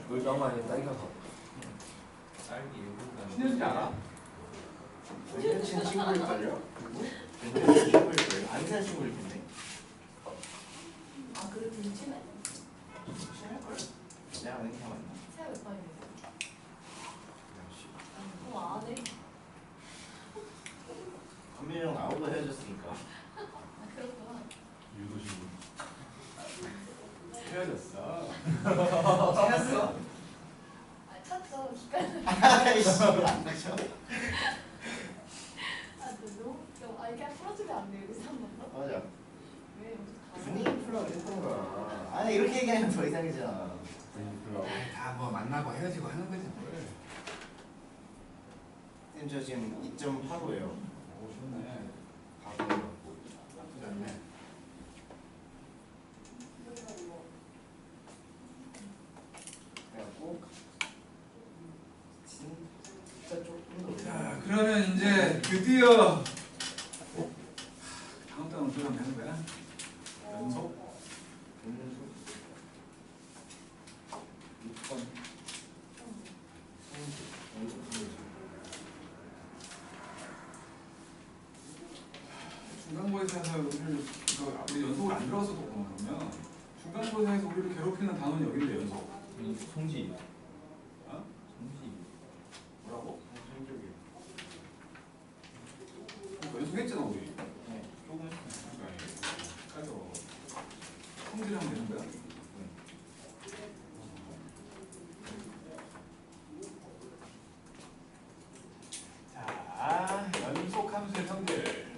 물 너무 많이 딸기가 더. 딸기 일부가. 신현지 알아? 여기는 친 친구일걸요? 여기는 친구일걸요? 안 친한 친구일 텐데. 아 그래도 친해? 친할걸? 내가 아는 게 맞나? 세아 몇 반인데? 그럼 안 해. 건민이랑 나보다 헤어졌으니까. 아 그렇구나. 유도신문. 헤어졌어. 찾았어? 아 찾죠. 기깔. 아이씨 안 맞죠? 아 너무 아 이렇게 풀어주면 안 돼. 여기서 한 번 더? 맞아. 왜? 분위기 풀러 했던 거야. 아니 이렇게 얘기하면 더 이상해지잖아. 다 뭐 만나고 헤어지고 하는 거지 뭘. 쌤 저 지금 2.85예요. 오 좋네. 가고 나쁘지 않네. 그래갖고 진짜 조금 더. 자 그러면 이제 드디어 다음 단원 들어가면 되는 거야? 연속? 연속 6번 중간고사에서 우리 연속을 안 들어가서도 그러면 중간고사에서 우리를 괴롭히는 단원이 여기인데 연속. 송지. 어? 송지. 뭐라고? 성적이. 연속했잖아 우리. 네. 조금 했어. 헷갈려. 성질하면 되는 거야? 자, 연속 함수의 성질.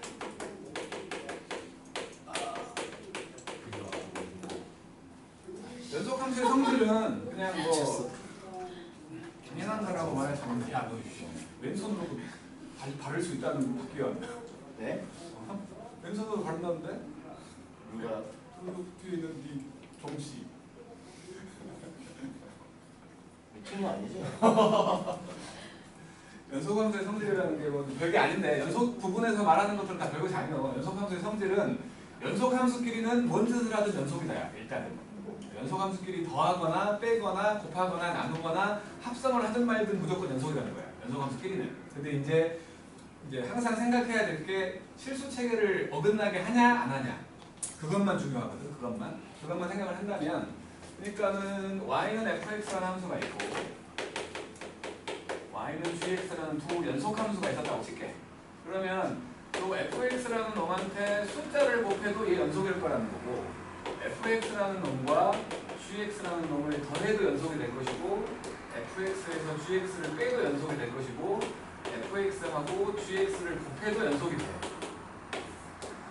연속 함수의 성질은 그냥 뭐 당연한 거라고 말하자면 야, 너 왼손으로 바를 수 있다는 학교야. 네? 왼손으로 바른다는데? 누가? 그 뒤에 있는 네 정씨. 미친 거 아니지? 연속함수의 성질이라는 게 뭐 별게 아닌데 연속 부분에서 말하는 것들은 다 별것이 아니에요. 연속함수의 성질은 연속함수끼리는 뭔 뜻을 하든 연속이다. 일단은 연속함수끼리 더하거나 빼거나 곱하거나 나누거나 합성을 하든 말든 무조건 연속이라는 거야. 연속함수끼리는. 근데 이제 항상 생각해야 될 게 실수 체계를 어긋나게 하냐 안 하냐 그것만 중요하거든. 그것만 생각을 한다면 그러니까는 y는 fx라는 함수가 있고 y는 gx라는 두 연속 함수가 있었다고 칠게. 그러면 또 fx라는 놈한테 숫자를 곱해도 얘 연속일 거라는 거고 fx라는 놈과 gx라는 놈을 더해도 연속이 될 것이고 fx에서 gx를 빼도 연속이 될 것이고 fx하고 gx를 곱해도 연속이 돼.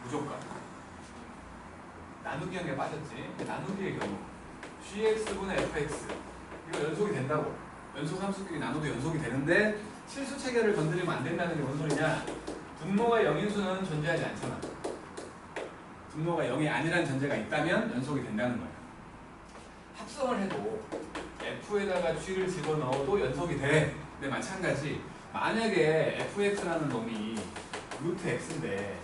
무조건. 나누기 한 개 빠졌지. 나누기의 경우 gx분의 fx 이거 연속이 된다고. 연속 함수끼리 나눠도 연속이 되는데 실수 체계를 건드리면 안 된다는 게 뭔 소리냐? 분모가 0인 수는 존재하지 않잖아. 분모가 0이 아니란 전제가 있다면 연속이 된다는 거야. 합성을 해도 f에다가 g를 집어넣어도 연속이 돼. 근데 마찬가지 만약에 fx라는 놈이 루트 x인데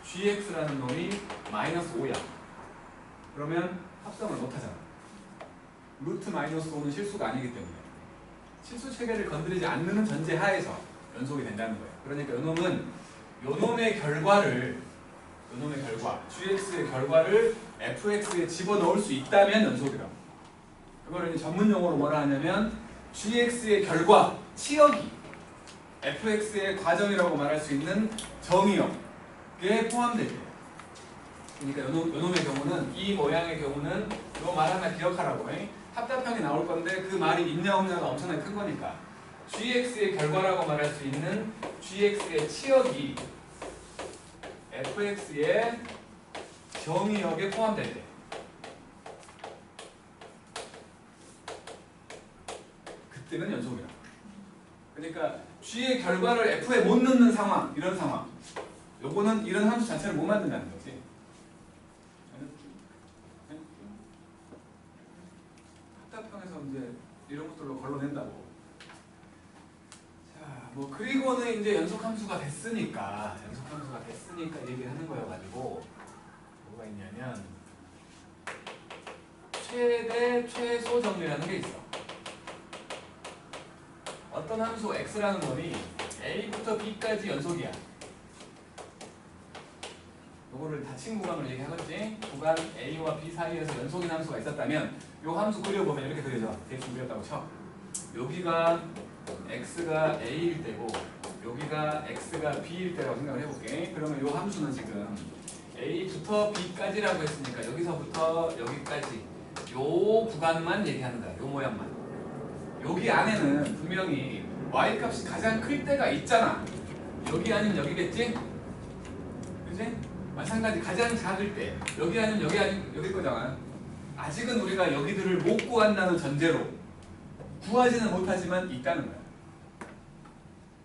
gx라는 놈이 마이너스 5야. 그러면 합성을 못하잖아. 루트 마이너스 5는 실수가 아니기 때문에 실수 체계를 건드리지 않는 전제 하에서 연속이 된다는 거예요. 그러니까 요놈의 결과를 gx의 결과를 fx에 집어넣을 수 있다면 연속이라고. 그걸 이제 전문 용어로 뭐라 하냐면 gx의 결과, 치역이 fx의 과정이라고 말할 수 있는 정의역에 포함될 때예요. 그러니까 요놈의 경우는 이 모양의 경우는 요 말 하나 기억하라고. 합답형이 나올 건데 그 말이 있냐 없냐가 엄청나게 큰 거니까 gx의 결과라고 말할 수 있는 gx의 치역이 fx의 정의역에 포함될 때 그때는 연속이라고. 그러니까 g의 결과를 f에 못 넣는 상황, 이런 상황 요거는 이런 함수 자체를 못 만든다는 거지. 합답형에서 이제 이런 것들로 걸러낸다고. 자, 뭐 그리고는 이제 연속함수가 됐으니까 얘기를 하는 거여가지고 뭐가 있냐면 최대 최소 정리라는 게 있어. 어떤 함수 x라는 놈이 a부터 b까지 연속이야. 요거를 닫힌 구간으로 얘기하겠지. 구간 a와 b 사이에서 연속인 함수가 있었다면 요 함수 그려보면 이렇게 그려져. 대충 그렸다고 쳐. 여기가 x가 a일 때고 여기가 x가 b일 때라고 생각을 해볼게. 그러면 요 함수는 지금 a부터 b까지라고 했으니까 여기서부터 여기까지 요 구간만 얘기하는 거야. 요 모양만. 여기 안에는 분명히 y 값이 가장 클 때가 있잖아. 여기 아니면 여기겠지? 그지? 마찬가지 가장 작을 때 여기 아니면 여기 아니면 여길 거잖아. 아직은 우리가 여기들을 못 구한다는 전제로 구하지는 못하지만 있다는 거야.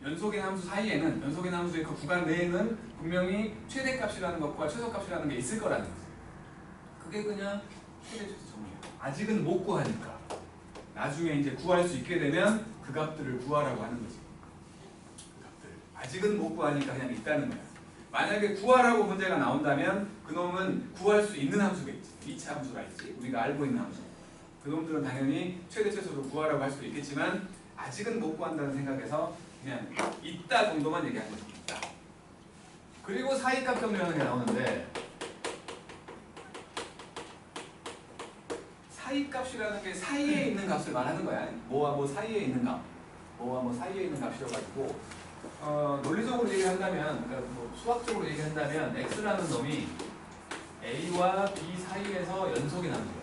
연속인 함수 사이에는 연속인 함수의 그 구간 내에는 분명히 최대값이라는 것과 최소값이라는 게 있을 거라는 거지. 그게 그냥 최대 최소 정리야. 아직은 못 구하니까 나중에 이제 구할 수 있게 되면 그 값들을 구하라고 하는 거지. 그 값들. 아직은 못 구하니까 그냥 있다는 거야. 만약에 구하라고 문제가 나온다면 그놈은 구할 수 있는 함수겠지. 2차 함수가 있지. 우리가 알고 있는 함수. 그놈들은 당연히 최대 최소로 구하라고 할 수도 있겠지만 아직은 못 구한다는 생각에서 그냥 있다 정도만 얘기하는 거지. 있다. 그리고 사이값 정리라는 게 나오는데 사이값이라는 게 사이에 있는 값을 말하는 거야. 뭐와 뭐 사이에 있는 값. 뭐와 뭐 사이에 있는 값이어가지고 논리적으로 얘기한다면 그러니까 뭐 수학적으로 얘기한다면 x라는 놈이 a와 b 사이에서 연속인 함수야.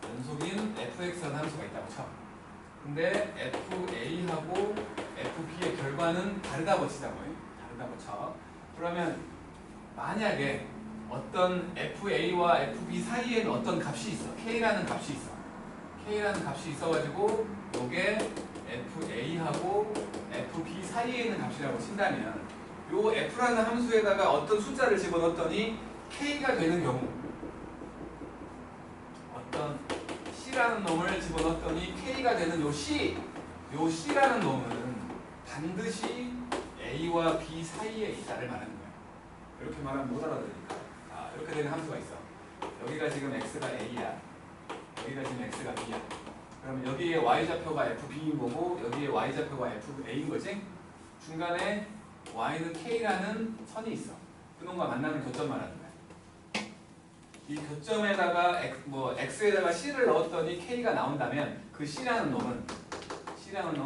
연속인 fx라는 함수가 있다고 쳐. 근데 fa하고 fb의 결과는 다르다고 치자고. 다르다고 쳐. 그러면 만약에 어떤 fa와 fb 사이에는 어떤 값이 있어. k라는 값이 있어. k라는 값이 있어가지고 요게 fa하고 fb 사이에 있는 값이라고 친다면 요 f라는 함수에다가 어떤 숫자를 집어넣었더니 k가 되는 경우 어떤 c라는 놈을 집어넣었더니 k가 되는 요 c라는 놈은 반드시 a와 b 사이에 있다를 말하는 거야. 이렇게 말하면 못 알아들으니까. 이렇게 되는 함수가 있어. 여기가 지금 x가 a야. 여기가 지금 x가 b야. 그러면 여기에 y좌표가 fb인 거고 여기에 y좌표가 fa인 거지? 중간에 y는 k라는 선이 있어. 그놈과 만나는 교점 말하는 거야. 이 교점에다가 x에다가 c를 넣었더니 k가 나온다면 그 c라는 놈은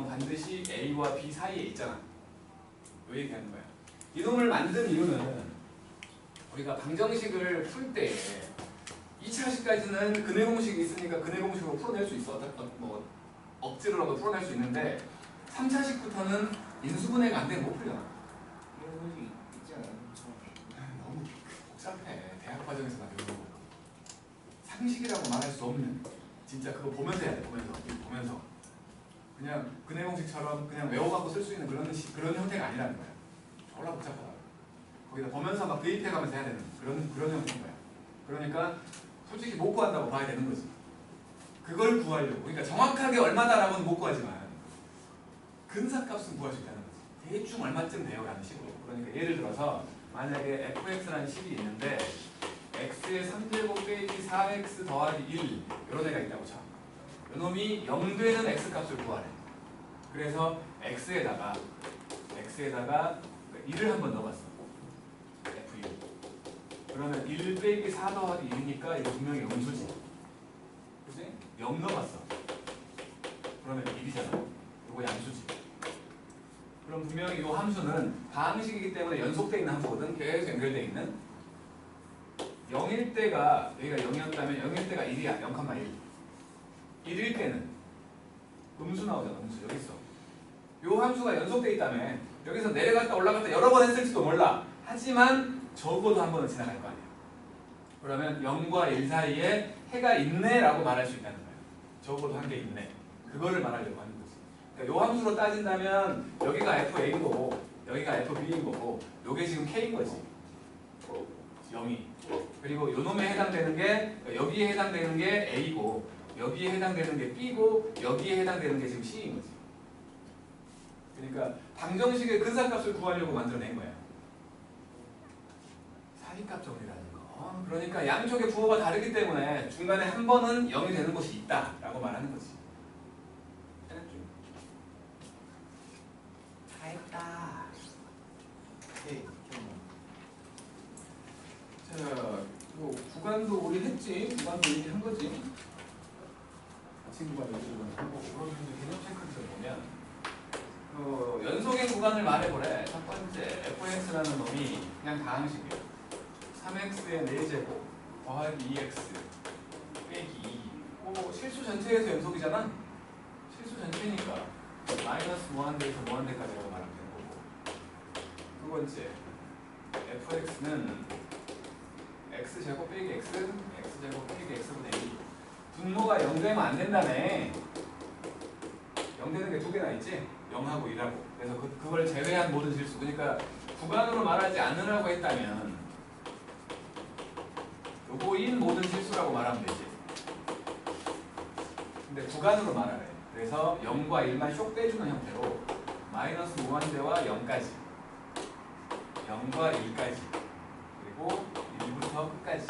반드시 a와 b 사이에 있잖아. 왜 얘기하는 거야? 이 놈을 만든 이유는 우리가 방정식을 풀 때 2차식까지는 근해 공식이 있으니까 근해 공식으로 풀어낼 수 있어. 뭐 억지로라도 풀어낼 수 있는데 3차식부터는 인수분해가 안 되면 못 풀잖아. 이런 것이 있지 않아요? 너무 복잡해. 대학 과정에서 나 배우는 거. 상식이라고 말할 수 없는 진짜 그거 보면서 해야 돼. 보면서 그냥 근해 공식처럼 그냥 외워갖고 쓸 수 있는 그런 형태가 아니라는 거야. 졸라 복잡하다. 거기다 보면서 막 대입해가면서 해야 되는 그런 형태인 거야. 그러니까 솔직히 못 구한다고 봐야 되는 거지. 그걸 구하려고. 그러니까 정확하게 얼마다라고는 못 구하지만 근사값은 구할 수 있다는 거지. 대충 얼마쯤 돼요? 라는 식으로. 그러니까 예를 들어서 만약에 fx라는 식이 있는데 x의 3제곱 빼기 4x 더하기 1 이런 애가 있다고 쳐. 이놈이 0 되는 x값을 구하래. 그래서 x에다가 1을 한번 넣어봤어. f6. 그러면 1 빼기 4 더하기 1이니까 이거 분명히 음수지. 그치? 0 넣어봤어. 그러면 1이잖아. 이거 양수지. 그럼 분명히 이 함수는 방식이기 때문에 연속되어 있는 함수거든. 계속 연결되어 있는. 0일 때가 여기가 0이었다면 0일 때가 1이야. 0,1. 1일 때는 음수 나오잖아. 음수 여기 있어. 이 함수가 연속되어 있다면 여기서 내려갔다 올라갔다 여러 번 했을지도 몰라. 하지만 적어도 한 번은 지나갈 거 아니야. 그러면 0과 1 사이에 해가 있네 라고 말할 수 있다는 거야. 적어도 한 개 있네. 그거를 말하려고 하는 거지. 그러니까 이 함수로 따진다면 여기가 fa인 거고 여기가 fb인 거고 요게 지금 k인 거지. 0이. 그리고 요 놈에 해당되는 게 여기에 해당되는 게 a고 여기에 해당되는 게 b고 여기에 해당되는 게 지금 c인 거지. 그러니까 방정식의 근사값을 구하려고 만들어낸 거야. 사이값 정리라는 거. 그러니까 양쪽의 부호가 다르기 때문에 중간에 한 번은 0이 되는 곳이 있다라고 말하는 거지. 구간도 얘기한 거지. 가칭 구간 연속 구간 한 거고. 그럼 이제 개념 체크를 보면 연속의 구간을 말해보래. 첫 번째 fx라는 놈이 그냥 다항식이야. 3x의 4제곱 더하기 2x 빼기 2. 실수 전체에서 연속이잖아. 실수 전체니까 마이너스 무한대에서 무한대까지라고 말하면 되는 거고. 두 번째 fx는 x제곱 빼기 x, x제곱 빼기 x분의 2. 분모가 0되면 안 된다네. 0되는 게 두 개나 있지? 0하고 1하고. 그래서 그걸 제외한 모든 실수. 그러니까 구간으로 말하지 않으라고 했다면 요거인 모든 실수라고 말하면 되지. 근데 구간으로 말하래. 그래서 0과 1만 쇽 빼주는 형태로 마이너스 무한대와 0까지 0과 1까지 그리고 1부터 끝까지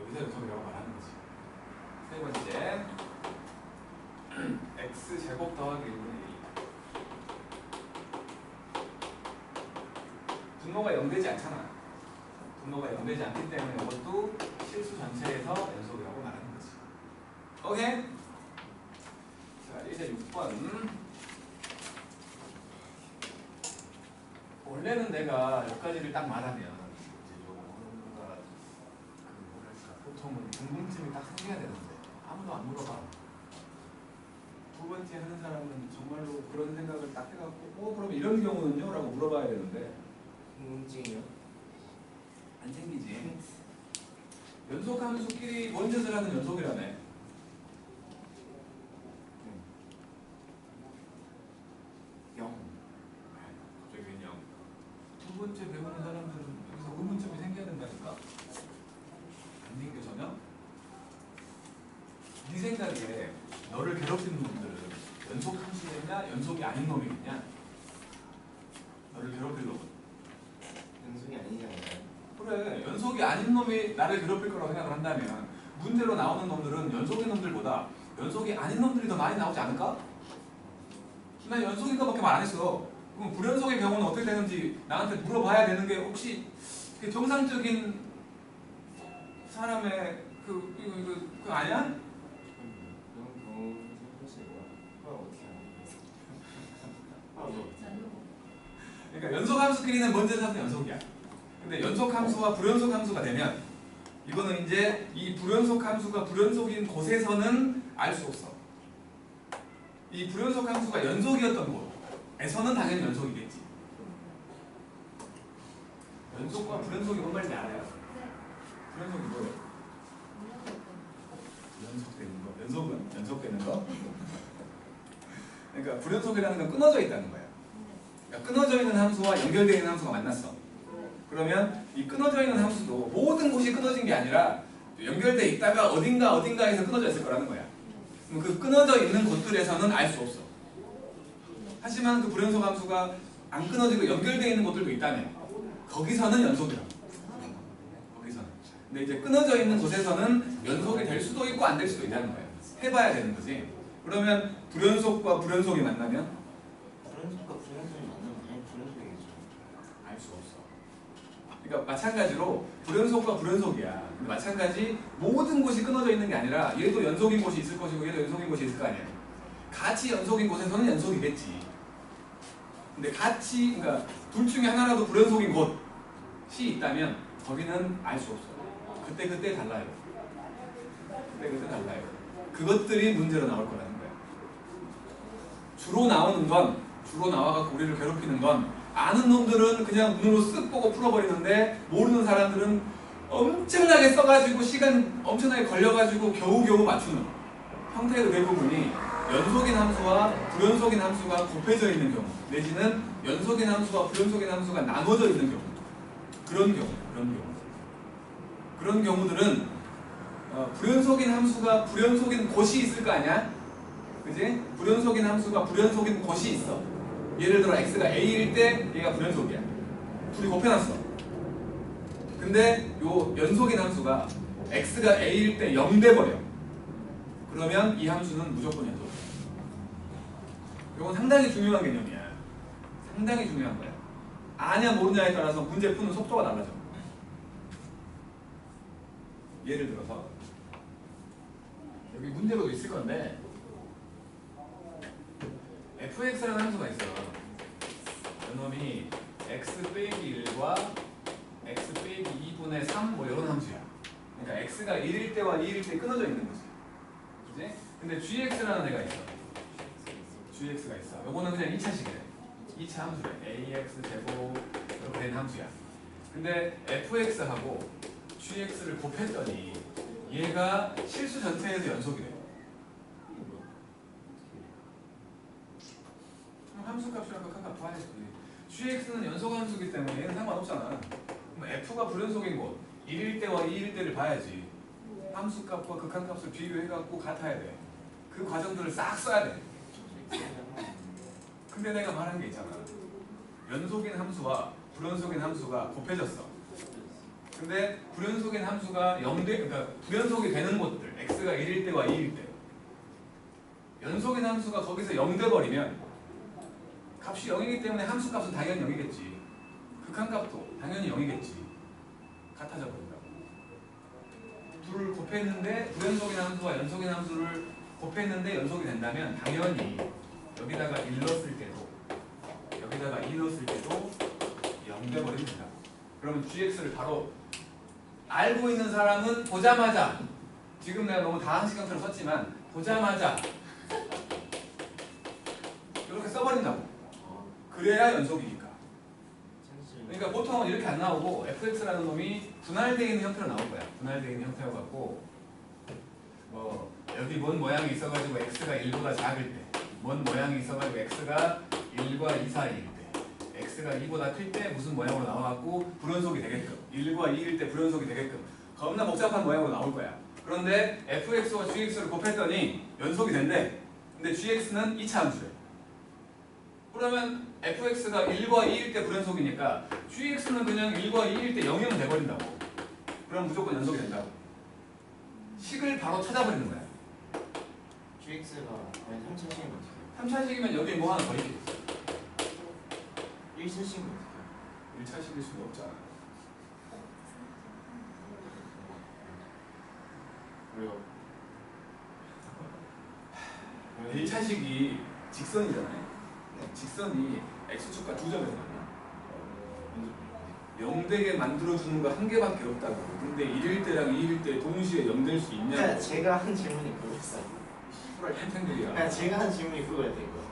여기서 연속이라고 말하는 거지. 세 번째 x제곱 더하기 1분의 2. 분모가 0되지 않잖아. 분모가 0되지 않기 때문에 이것도 실수 전체에서 연속이라고 말하는 거지. 오케이? 자, 이제 6번. 원래는 내가 여기까지를 딱 말하면 이제 뭔가 보통은 궁금증이 딱 생겨야 되는데 아무도 안 물어봐. 두 번째 하는 사람은 정말로 그런 생각을 딱 해갖고 그럼 이런 경우는요? 라고 물어봐야 되는데 궁금증이요? 안 생기지. 연속함수끼리 뭔 짓을 하는 연속이라며. 갑자기 웬 0? 두 번째 배우는 사람들은 여기서 의문점이 생겨야 된다니까? 안 생겨 전혀? 네 생각에 너를 괴롭히는 놈들은 연속 함수겠냐? 연속이 아닌 놈이겠냐? 너를 괴롭힐 놈은 연속이 아니잖아요. 그래, 연속이 아닌 놈이 나를 괴롭힐 거라고 생각을 한다면 문제로 나오는 놈들은 연속인 놈들보다 연속이 아닌 놈들이 더 많이 나오지 않을까? 난 연속인 거밖에 말 안 했어. 그럼 불연속의 경우는 어떻게 되는지 나한테 물어봐야 되는 게 혹시 정상적인 사람의 이거 아니야? 너무 생각하시고요. 그럼 어떻게 하나? 그러니까 연속 함수끼리는 먼저 사는 연속이야. 근데 연속 함수와 불연속 함수가 되면 이거는 이제 이 불연속 함수가 불연속인 곳에서는 알 수 없어. 이 불연속 함수가 연속이었던 곳에서는 당연히 연속이겠지. 연속과 불연속이 뭔 말인지 알아요? 불연속이 뭐예요? 연속되는 거. 연속은 연속되는 거. 그러니까 불연속이라는 건 끊어져 있다는 거야. 그러니까 끊어져 있는 함수와 연결되어 있는 함수가 만났어. 그러면 이 끊어져 있는 함수도 모든 곳이 끊어진 게 아니라 연결되어 있다가 어딘가에서 끊어져 있을 거라는 거야. 그럼 그 끊어져 있는 곳들에서는 알 수 없어. 하지만 그 불연속 함수가 안 끊어지고 연결되어 있는 곳들도 있다면 거기서는 연속이라고. 거기서는. 근데 이제 끊어져 있는 곳에서는 연속이 될 수도 있고 안 될 수도 있다는 거야. 해봐야 되는 거지. 그러면 불연속과 불연속이 만나면 불연속과 불연속이 만나면 당연히 불연속이겠죠. 알 수 없어. 그러니까 마찬가지로 불연속과 불연속이야. 근데 마찬가지 모든 곳이 끊어져 있는 게 아니라 얘도 연속인 곳이 있을 것이고 얘도 연속인 곳이 있을 거 아니야. 같이 연속인 곳에서는 연속이겠지. 근데 같이 그러니까 둘 중에 하나라도 불연속인 곳이 있다면 거기는 알 수 없어. 그때 달라요. 그때 달라요. 그것들이 문제로 나올 거라는 거야. 주로 나와갖고 우리를 괴롭히는 건 아는 놈들은 그냥 눈으로 쓱 보고 풀어버리는데 모르는 사람들은 엄청나게 써가지고 시간 엄청나게 걸려가지고 겨우겨우 맞추는 형태의 대부분이 연속인 함수와 불연속인 함수가 곱해져 있는 경우 내지는 연속인 함수와 불연속인 함수가 나눠져 있는 경우 그런 경우들은 불연속인 함수가 불연속인 곳이 있을 거 아니야? 그지? 불연속인 함수가 불연속인 곳이 있어. 예를 들어 x가 a일 때 얘가 불연속이야. 둘이 곱해놨어. 근데 요 연속인 함수가 x가 a일 때 0 돼버려. 그러면 이 함수는 무조건 연속이야. 이건 상당히 중요한 개념이야. 상당히 중요한 거야. 아냐 모르냐에 따라서 문제 푸는 속도가 달라져. 예를 들어서 여기 문제로도 있을 건데 fx라는 함수가 있어. 이놈이 x 빼기 1과 x 빼기 2분의 3 뭐 이런 함수야. 그러니까 x가 1일 때와 2일 때 끊어져 있는 거지. 그지? 근데 gx라는 애가 있어. gx가 있어. 요거는 그냥 2차식이래. 2차 함수래. ax 제곱 이렇게 된 함수야. 근데 fx하고 gx를 곱했더니 얘가 실수 전체에서 연속이 돼. 함수 값이랑 극한값 봐야지. gx는 연속 함수이기 때문에 얘는 상관없잖아. 그럼 f가 불연속인 곳 1일 때와 2일 때를 봐야지. 함수 값과 극한값을 비교해갖고 같아야 돼. 그 과정들을 싹 써야 돼. 근데 내가 말한 게 있잖아. 연속인 함수와 불연속인 함수가 곱해졌어. 근데 불연속인 함수가 그러니까 불연속이 되는 곳들 x가 1일 때와 2일 때 연속인 함수가 거기서 0 돼버리면 값이 0이기 때문에 함수 값은 당연히 0이겠지. 극한값도 당연히 0이겠지. 같아져 버린다고. 둘을 곱했는데 불연속인 함수와 연속인 함수를 곱했는데 연속이 된다면 당연히 여기다가 1 넣었을 때도 여기다가 2 넣었을 때도 0 돼버리면 된다. 그러면 gx를 바로 알고 있는 사람은 보자마자 지금 내가 너무 다항식형처럼 썼지만 보자마자 이렇게 써버린다고. 그래야 연속이니까. 그러니까 보통은 이렇게 안 나오고 fx라는 놈이 분할되어 있는 형태로 나올 거야. 분할되어 있는 형태여갖고 뭐 여기 뭔 모양이 있어가지고 x가 1보다 작을 때, 뭔 모양이 있어가지고 x가 1과 2 사이일 때, x가 2보다 클 때 무슨 모양으로 나와갖고 불연속이 되게끔, 1과 2일 때 불연속이 되게끔 겁나 복잡한 모양으로 나올 거야. 그런데 fx와 gx를 곱했더니 연속이 된대. 근데 gx는 2차 함수래. 그러면 fx가 1과 2일 때 불연속이니까 gx는 그냥 1과 2일 때 0이면 돼버린다고. 그럼 무조건 연속이 된다고. 식을 바로 찾아버리는 거야. GX가 3차식이면 어떡해요? 3차식이면 여기 뭐 하나 더 있겠지. 1차식이면 어떡해요? 1차식일 수가 없잖아. 왜요? 1차식이 직선이잖아요. 직선이 x축과 두 점에서 만나. 0되게 만들어주는 거 한 개밖에 없다고. 근데 1일 때랑 2일 때 동시에 0 될 수 있냐고. 그러니까 제가 한 질문이 그거였어요. 씨발 탱탱들이야. 그러니까 제가 한 질문이 그거였대 이거.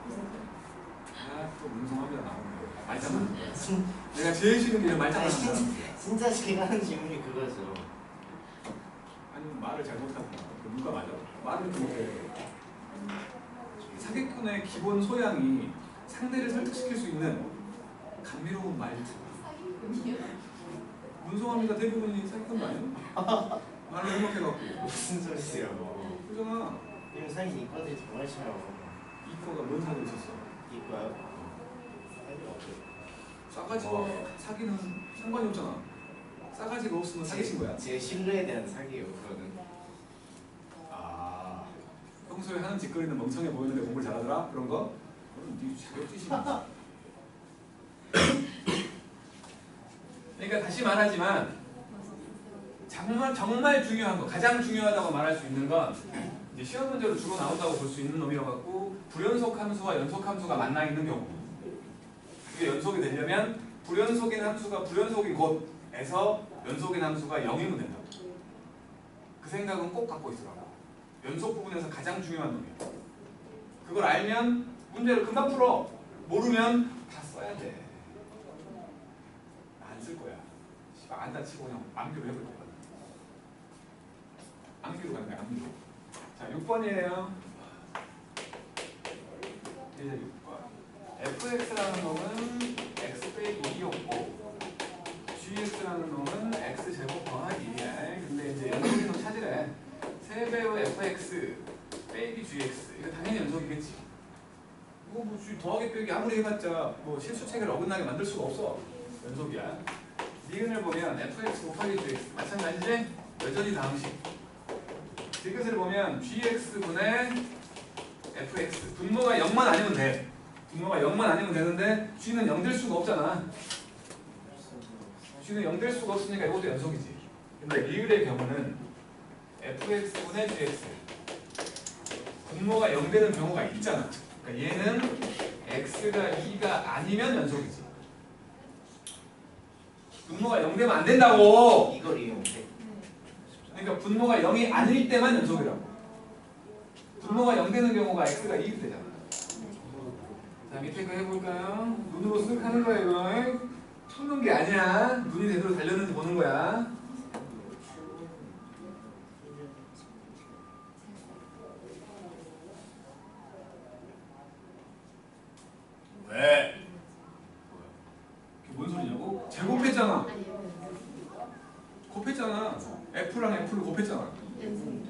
또 문성합니다 나오네. 말장난. 내가 제일 싫은 게 말장난. 진짜 제가 한 질문이 그거죠. 아니면 말을 잘못하구나. 누가 맞아? 말을 잘못해. 사기꾼의 기본 소양이 상대를 설득시킬 수 있는 감미로운 말투. 문성합니다 대부분이 사기꾼 아니야? 말을 행복해갖고. 무슨 소리세요? 그러잖아. 님 사긴 이과들 정말 싫어요. 이과가 뭔 사기 있었어? 이과요? 싸가지와 사기는 상관이 없잖아. 싸가지가 없으면 사기친 거야. 제 신뢰에 대한 사기예요 그거는. 아, 평소에 하는 짓거리는 멍청해 보이는데 공부를 잘하더라? 그런 거? 그럼 네 자격지심이지. 그러니까 다시 말하지만 정말 중요한 거, 가장 중요하다고 말할 수 있는 건 이제 시험 문제로 주로 나온다고 볼 수 있는 놈이어갖고 불연속 함수와 연속 함수가 만나 있는 경우. 이게 연속이 되려면 불연속인 함수가 불연속인 곳에서 연속인 함수가 0이면 된다고. 그 생각은 꼭 갖고 있으라고. 연속 부분에서 가장 중요한 놈이야. 그걸 알면 문제를 금방 풀어. 모르면 다 써야 돼. 안 쓸 거야. 안 다치고 그냥 암기로 해볼 거야. 암기로 가는 거야, 암기로. 자, 6번이에요. 이제 6번. fx라는 놈은 x 빼기 2였고 gx라는 놈은 x 제곱 더하기 2야. 근데 이제 연속인 놈 찾으래. 3배의 fx 빼기 gx. 이거 당연히 연속이겠지. 이거 뭐 더하기 빼기 아무리 해봤자 뭐 실수체계를 어긋나게 만들 수가 없어. 연속이야. 니은을 보면 fx 곱하기 gx 마찬가지지? 여전히 다항식. 디귿을 보면 gx분의 fx. 분모가 0만 아니면 돼. 분모가 0만 아니면 되는데 g는 0 될 수가 없잖아. g는 0 될 수가 없으니까 이것도 연속이지. 근데 리을의 경우는 fx분의 gx 분모가 0되는 경우가 있잖아. 그러니까 얘는 x가 2가 아니면 연속이지. 분모가 0되면 안 된다고. 이걸 이용해. 네. 그러니까 분모가 0이 아닐 때만 연속이라고. 분모가 0 되는 경우가 x가 2이 되잖아. 자, 밑에 거 해볼까요? 눈으로 쓱 하는 거야, 이거. 푸는 게 아니야. 눈이 제대로 달렸는지 보는 거야. 왜? 그게 뭔 소리냐고? 제곱했잖아. 아니 이거 곱했잖아. F랑 F를 곱했잖아. 연습.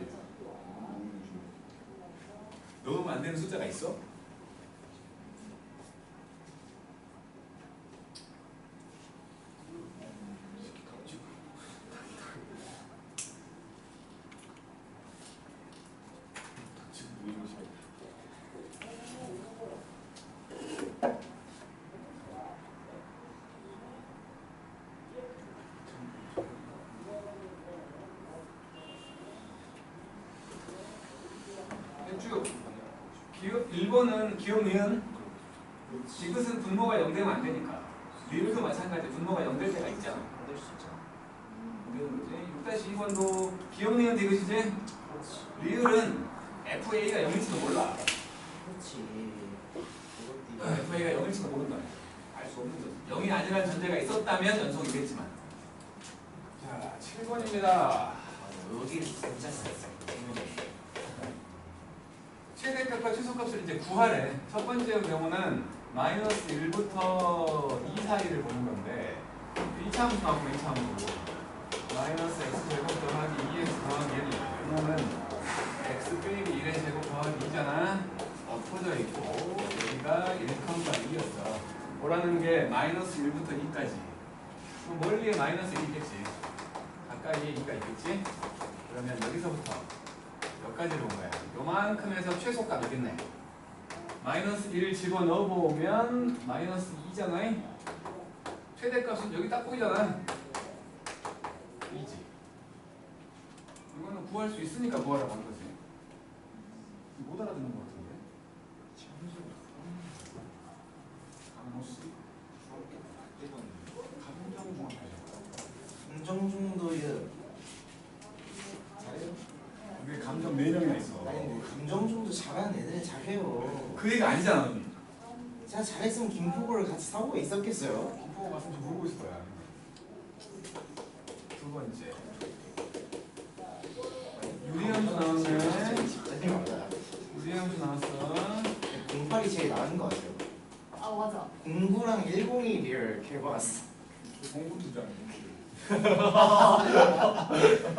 넣으면 안 되는 숫자가 있어? 쭉 1번은 기억 니은 이것은 분모가 0 되면 안 되니까 리을도 마찬가지 분모가 0 될 때가 있잖아. 안될 수 있잖아. 그지? 6-2번도 기억 니은 디귿이지? 그렇지. 리을은 FA가 0일지도 몰라. 그렇지. FA가 0일지도 모른다. 알 수 없는 거지. 0이 아니라는 전제가 있었다면 연속이겠지만. 자, 7번입니다. 여기 진짜 셌어. 최대값과 최소값을 이제 구하래. 첫 번째 경우는 마이너스 1부터 2 사이를 보는 건데 1차함수 나오고 2차함수 마이너스 x제곱 더하기 2x 더하기 1 왜냐면 x 빼기 1의 제곱 더하기 2잖아. 엎어져 있고 여기가 1,2였어. 뭐라는 게 마이너스 1부터 2까지. 그럼 멀리에 마이너스 1이 있겠지. 가까이에 2가 있겠지. 그러면 여기서부터 여기까지로 온 거야. 요만큼에서 최소값 여기 있네. 마이너스 1 집어넣어 보면 마이너스 2잖아. 최대값은 여기 딱 보이잖아. 2지. 이거는 구할 수 있으니까 구하라고 하는 거지. 못 알아듣는 것 같은데. 감정중도요. 잘해요. 왜 감정 4명이나 있어? 아니 근데 감정중도 잘하는 애들은 잘해요. 그 얘기가 아니잖아. 넌. 제가 잘했으면 김포고를 같이 사고가 있었겠어요. 김포가 갔으면 지금 모르고 있을 거야. 두 번째. 유리함수 나왔네. 집단이 유리함수 나왔어. 08이 제일 나은 거 같아요. 아 맞아. 09랑 101을 개봤어. 공부 두장.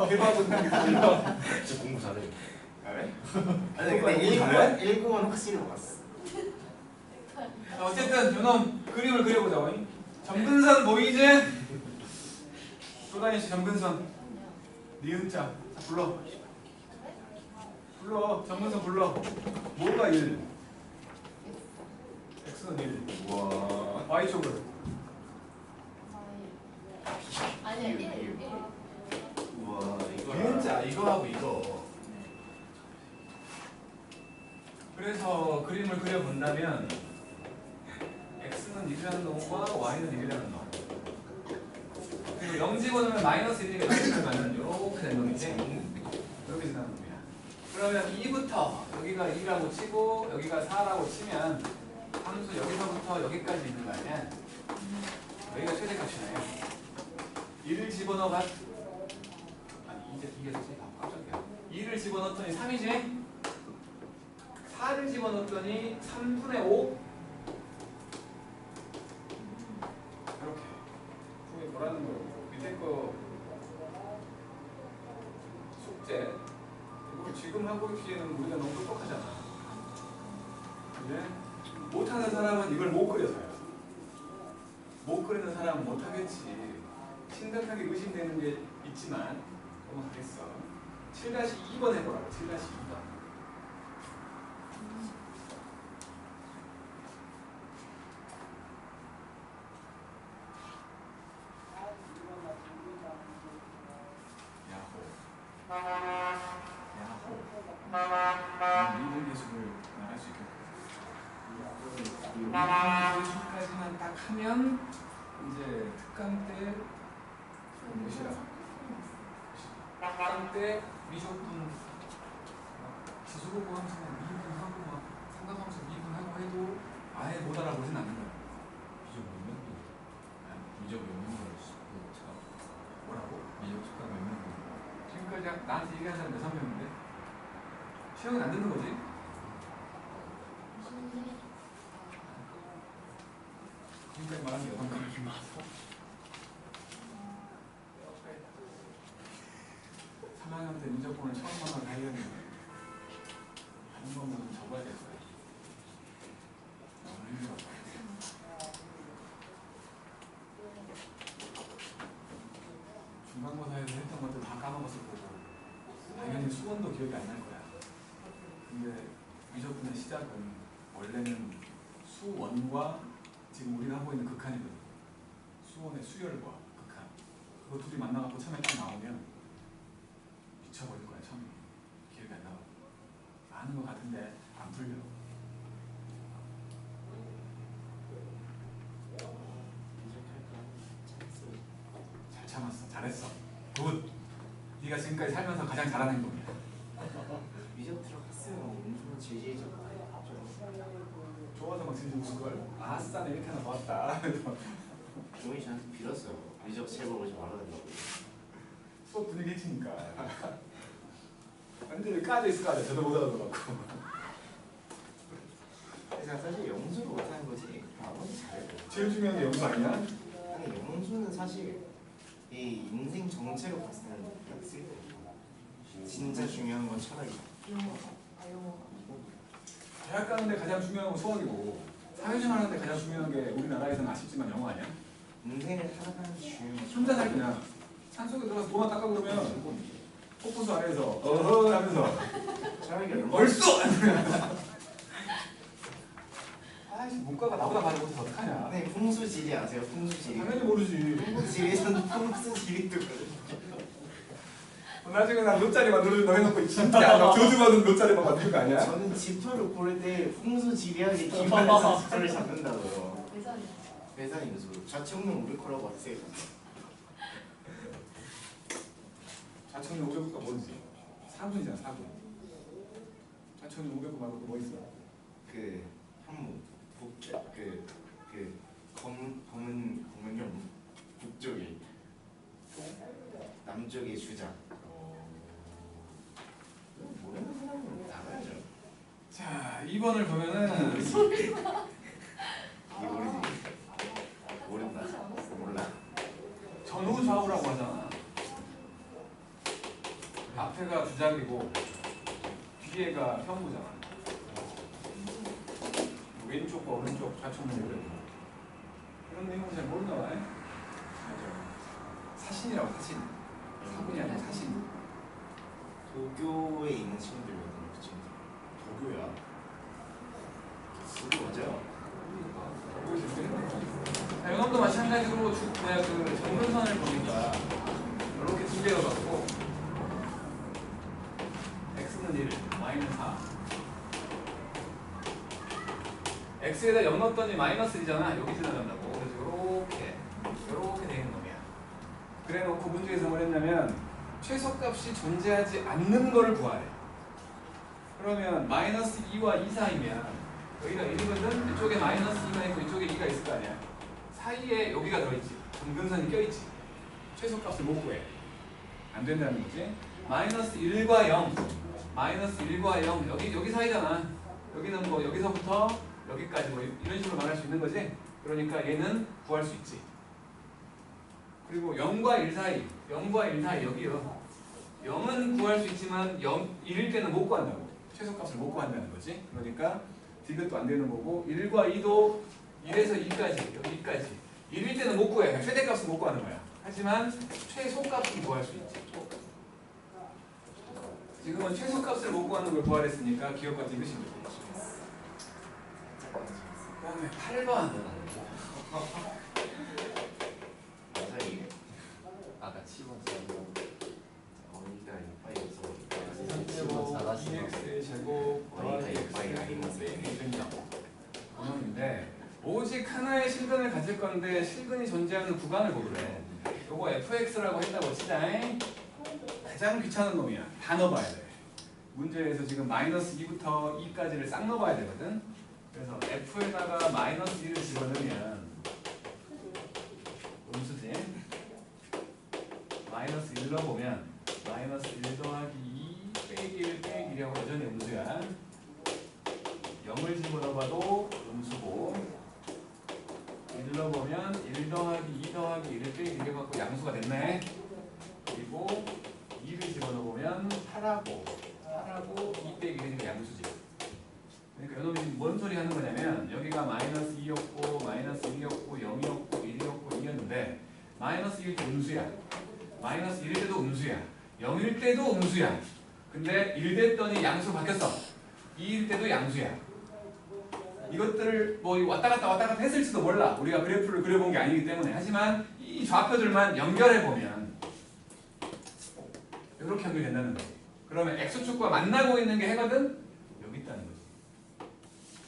개밥은 저 공부 잘해요. 그래? 아니 근데 19은 확실히 봤어. 어쨌든 요놈 그림을 그려보자. 점근선 보이지? 조다니 씨 점근선. 니은자. 자, 불러. 불러. 점근선 불러. 뭐가 1? x는 1. 와. y쪽을. 아니야 1. 우와 이거. 니은자 이거하고 이거. 그래서 그림을 그려본다면 x는 1이라는 놈과 y는 1이라는 놈. 그리고 0 집어넣으면 마이너스 1이 나오면 이렇게 된 놈이지. 이렇게 지나는 놈이야. 그러면 2부터 여기가 2라고 치고 여기가 4라고 치면 함수 여기서부터 여기까지 있는 거 아니야? 여기가 최대값이네. 1을 집어넣어봐. 아니 이게 도대체 깜짝이야. 2를 집어넣었더니 3이지? 4를 집어넣었더니 3분의 5? 이렇게. 그게 뭐라는 거고 밑에 거 숙제 이거 지금 하고 있기에는 우리가 너무 똑똑하잖아. 근데 못하는 사람은 이걸 못 그려서요. 못 그리는 사람은 못하겠지. 심각하게 의심되는 게 있지만 넘어가겠어. 7-2번 해보라고. 7-2번. 야호. 야호. 이분 계속 여기까지만 딱 하면 이제 특강 때 무엇이라? 특강 때 미적분 지수고 함수는 미분하고 막 삼각함수 미분하고 해도 아예 못 알아보진 않는 거야. 미적 몇 명도 미적 몇 명도 뭐라고? 미적 측가 몇 명도 지금까지 나한테 얘기한 사람 6-명인데 시험은 안 듣는 거지? 지금까지 말한 게 6명. 3학년 때 미적분을 처음 만나서 하려면 한 번만 좀 적어야 될 거야. 너무 힘들어. 중간고사에서 했던 것들 다 까먹었을 거고 당연히 수원도 기억이 안 날 거야. 근데 미적분의 시작은 원래는 수원과 지금 우리가 하고 있는 극한이거든. 수원의 수열과 극한. 그거 둘이 만나갖고 처음에 딱 나오면 미쳐버릴 거야. 처음에 기억이 안 나고 아는 것 같은데 안 풀려. 잘 참았어. 잘했어. 굿. 네가 지금까지 살면서 가장 잘하는 행동이야. 미적 들어갔으면 운동은 제지해줘. 좋아서 막 진짜 웃을 걸. 아싸, 내 이렇게 하나 봤다. 종이 저한테 빌었어요. 미적 제법 오지 말아야 된다고. 수업 분위기 해치니까. 완전히 까져 있을 거 아니야. 저도 못 알아들어갖고. 제가 사실 영수를 못하는 거지. 나머지 잘해요. 제일 중요한 게 영수 아니야? 아니 영수는 사실 이 인생 정체로 봤을 때는 딱 쓸데없어. 진짜 중요한 건 철학이야. 대학 가는데 가장 중요한 건 수학이고 사회생활 하는데 가장 중요한 게 우리나라에서는 아쉽지만 영어 아니야? 인생을 살아가는 게 중요한 건 혼자 살 그냥 산속에 들어가서 도마 닦아 그러면 폭포수 아래에서 어허 하면서 철학이 얼마나 얼쑤! 아이씨 문과가 나보다 많이 못해서 어떡하냐. 네, 풍수지리 아세요? 풍수지리. 당연히 모르지. 풍수지리에서는 풍수지리 뜨거든. 나중에 나 몇 자리 만들어준다고 해놓고 진짜 막 저주받은 몇 자리 막 만드는 거 아니야? 저는 지표를 고를 때 풍수지리하게 기반해서 지표를 잡는다고요. 예전이야. 배산 인수. 좌측면 우리 거라고 하세요. 좌측면 500구가 뭐지? 4분이잖아 4분. 좌측면 500구 말고 또 뭐 있어? 그 현무 북쪽 그 검은 현 북쪽이 남쪽이 주장. 모르는 사람은 나가야죠. 자 2번을 보면은 이게 모르지. 모른다. 몰라. 전후 좌우라고 하잖아. 앞에가 주작이고 뒤에가 현무잖아. 왼쪽과 오른쪽 좌측면 이런 내용은 잘 모르나 봐요. 사신이라고 사신. 사분이 아니라 사신. 도교에 있는 친구들이거든요. 그 친구들. 도교야. 수도 맞아요. 자, 이것도 마찬가지로 그 정근선을 보니까 이렇게 두 개가 갖고 x는 1, y는 4. x에다 0 넣었더니 마이너스 1이잖아. 여기 지나간다고. 그래서 이렇게 되는 놈이야. 그래 놓고 문제에서 뭘 했냐면 최소값이 존재하지 않는 거를 구하래. 그러면 마이너스 2와 2 사이면 여기가 1이거든. 이쪽에 마이너스 2가 있고 이쪽에 2가 있을 거 아니야. 사이에 여기가 들어있지. 점근선이 껴있지. 최소값을 못 구해. 안 된다는 거지. 마이너스 1과 0 마이너스 1과 0 여기 사이잖아. 여기는 뭐 여기서부터 여기까지 뭐 이런 식으로 말할 수 있는 거지. 그러니까 얘는 구할 수 있지. 그리고 0과 1 사이 0과 1 사이 여기요. 0은 구할 수 있지만 1일 때는 못 구한다고. 최소값을 못 구한다는 거지. 그러니까 디귿도 안 되는 거고 1과 2도 1에서 2까지 여기까지 1일 때는 못 구해. 최대값은 못 구하는 거야. 하지만 최소값은 구할 수 있지. 지금은 최소값을 못 구하는 걸 구하랬으니까 기억과 디귿이 되겠지. 그다음에 8번. 맞아 이게. 아까 10원 써고 어디가 빨리 써. 2x의 제곱 더하기 x의 y 제곱 빼기 0 원인데 오직 하나의 실근을 가질 건데 실근이 존재하는 구간을 고르래. 요거 fx라고 했다고 치자. 가장 귀찮은 놈이야. 다 넣어봐야 돼. 문제에서 지금 마이너스 2부터 2까지를 싹 넣어봐야 되거든. 그래서 f에다가 마이너스 1을 집어넣으면 음수지. 마이너스 1 넣어보면 마이너스 1 더하기 2 빼기 1 빼기 1하고 여전히 음수야. 0을 집어넣어봐도 음수고 1 넣어보면 1 더하기 2 더하기 1을 빼기 1 해갖고 양수가 됐네. 그리고 2를 집어넣어보면 8하고 2 빼기 1이니까 양수지. 그러니까 이놈이 뭔 소리 하는 거냐면 여기가 마이너스 2였고 마이너스 1이었고 0이었고 1이었고 2였는데 마이너스 1일 때 음수야. 마이너스 1일 때도 음수야. 0일 때도 음수야. 근데 1 됐더니 양수로 바뀌었어. 2일 때도 양수야. 이것들을 뭐 왔다 갔다 했을지도 몰라. 우리가 그래프를 그려본 게 아니기 때문에. 하지만 이 좌표들만 연결해보면 이렇게 연결된다는 거지. 그러면 x축과 만나고 있는 게 해거든? 여기 있다는 거지.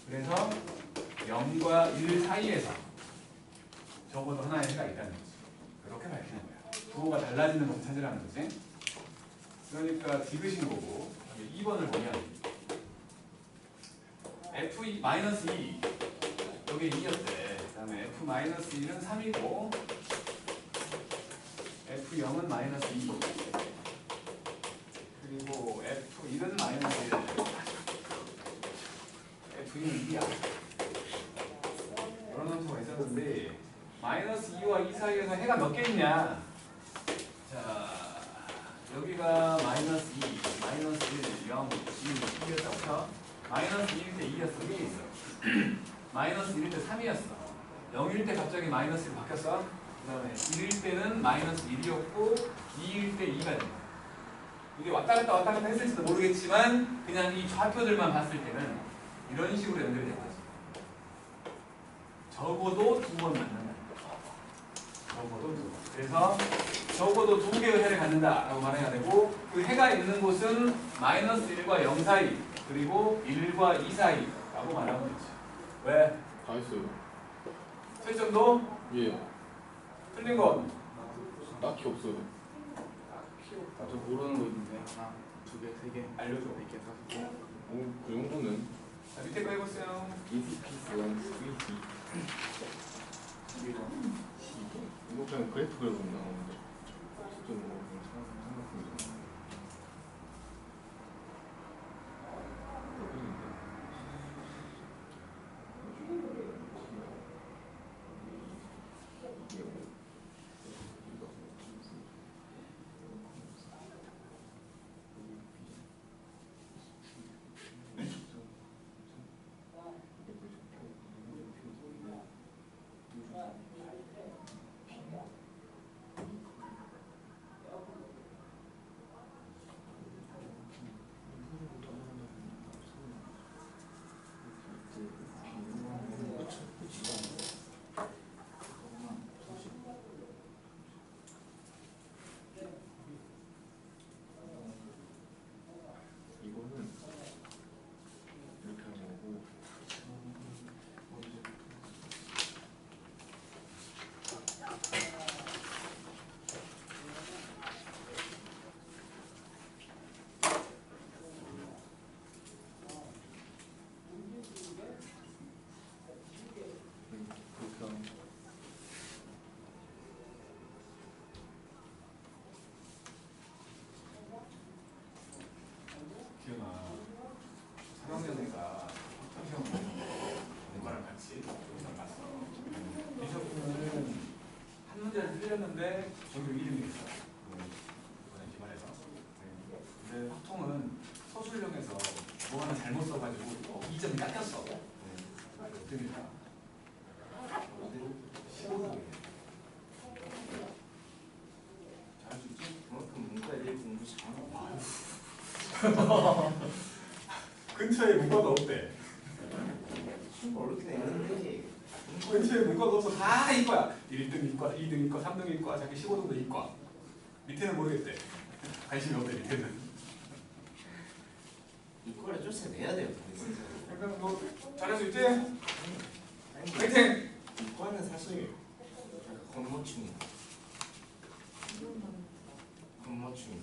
그래서 0과 1 사이에서 적어도 하나의 해가 있다는 거지. 그렇게 밝히는 거야. 부호가 달라지는 것을 찾으라는 거지. 그러니까 디귿인 거고 2번을 보면 f-2 여기 2였대. 그 다음에 f-1은 3이고 f0은 마이너스 2 그리고 f1은 마이너스 1 f2는 2야. 이런 함수가 있었는데 마이너스 2와 2 사이에서 해가 몇 개 있냐. 자 여기가 마이너스 2, 마이너스 1, 0, 2, 2였다고 쳐. 마이너스 2일 때 2였어. 2에 있어. 마이너스 1일 때 3이었어. 0일 때 갑자기 마이너스 1로 바뀌었어. 그 다음에 1일 때는 마이너스 1이었고 2일 때 2가 된 거야. 이게 왔다 갔다 했을지도 모르겠지만 그냥 이 좌표들만 봤을 때는 이런 식으로 연결이 된 거지. 적어도 2번 만난다. 적어도 2번. 그래서 적어도 2개의 해를 갖는다라고 말해야 되고 그 해가 있는 곳은 마이너스 1과 0 사이 그리고 1과 2 사이라고 말하면 되지. 왜? 다 했어요. 설정도 예. 틀린 건 딱히 없어요. 저 모르는 거 있는데 하나, 두 개, 세 개, 알려줘. 4개, 5개. 그 정도는 자, 밑에 거 해보세요. easy piece one easy. 이거 그냥 그래프 그려보면 나오는데 진짜 뭐 삼각형이잖아. 이거는 이렇게 하는 거고 그렇게 하는 거. 기현아, 3학년 애가 시험 공부랑 같이 시험 봤어. 이 시험은 한 문제를 틀렸는데 전교 1등이 있어. 이번에 기말해서. 근데 확통은 서술형에서 뭐 하나 잘못 써가지고 2점이 깎였어. 6등이다. 15등. 잘할 수 있지? 그만큼 문과 애들 공부 잘하는 거 근처에 문과가 없대. 좀 어렵긴 했는데 근처에 문과가 없어. 다 이과야. 1등 이과, 2등 이과, 3등 이과, 자기 15등도 이과. 밑에는 모르겠대. 관심이 없대, 밑에는. 이거를 쫓아내야 돼요. 진짜. 그러니까 뭐 잘할 수 있지? 화이팅! 이과는 사실 건모충이야. 건모충이야.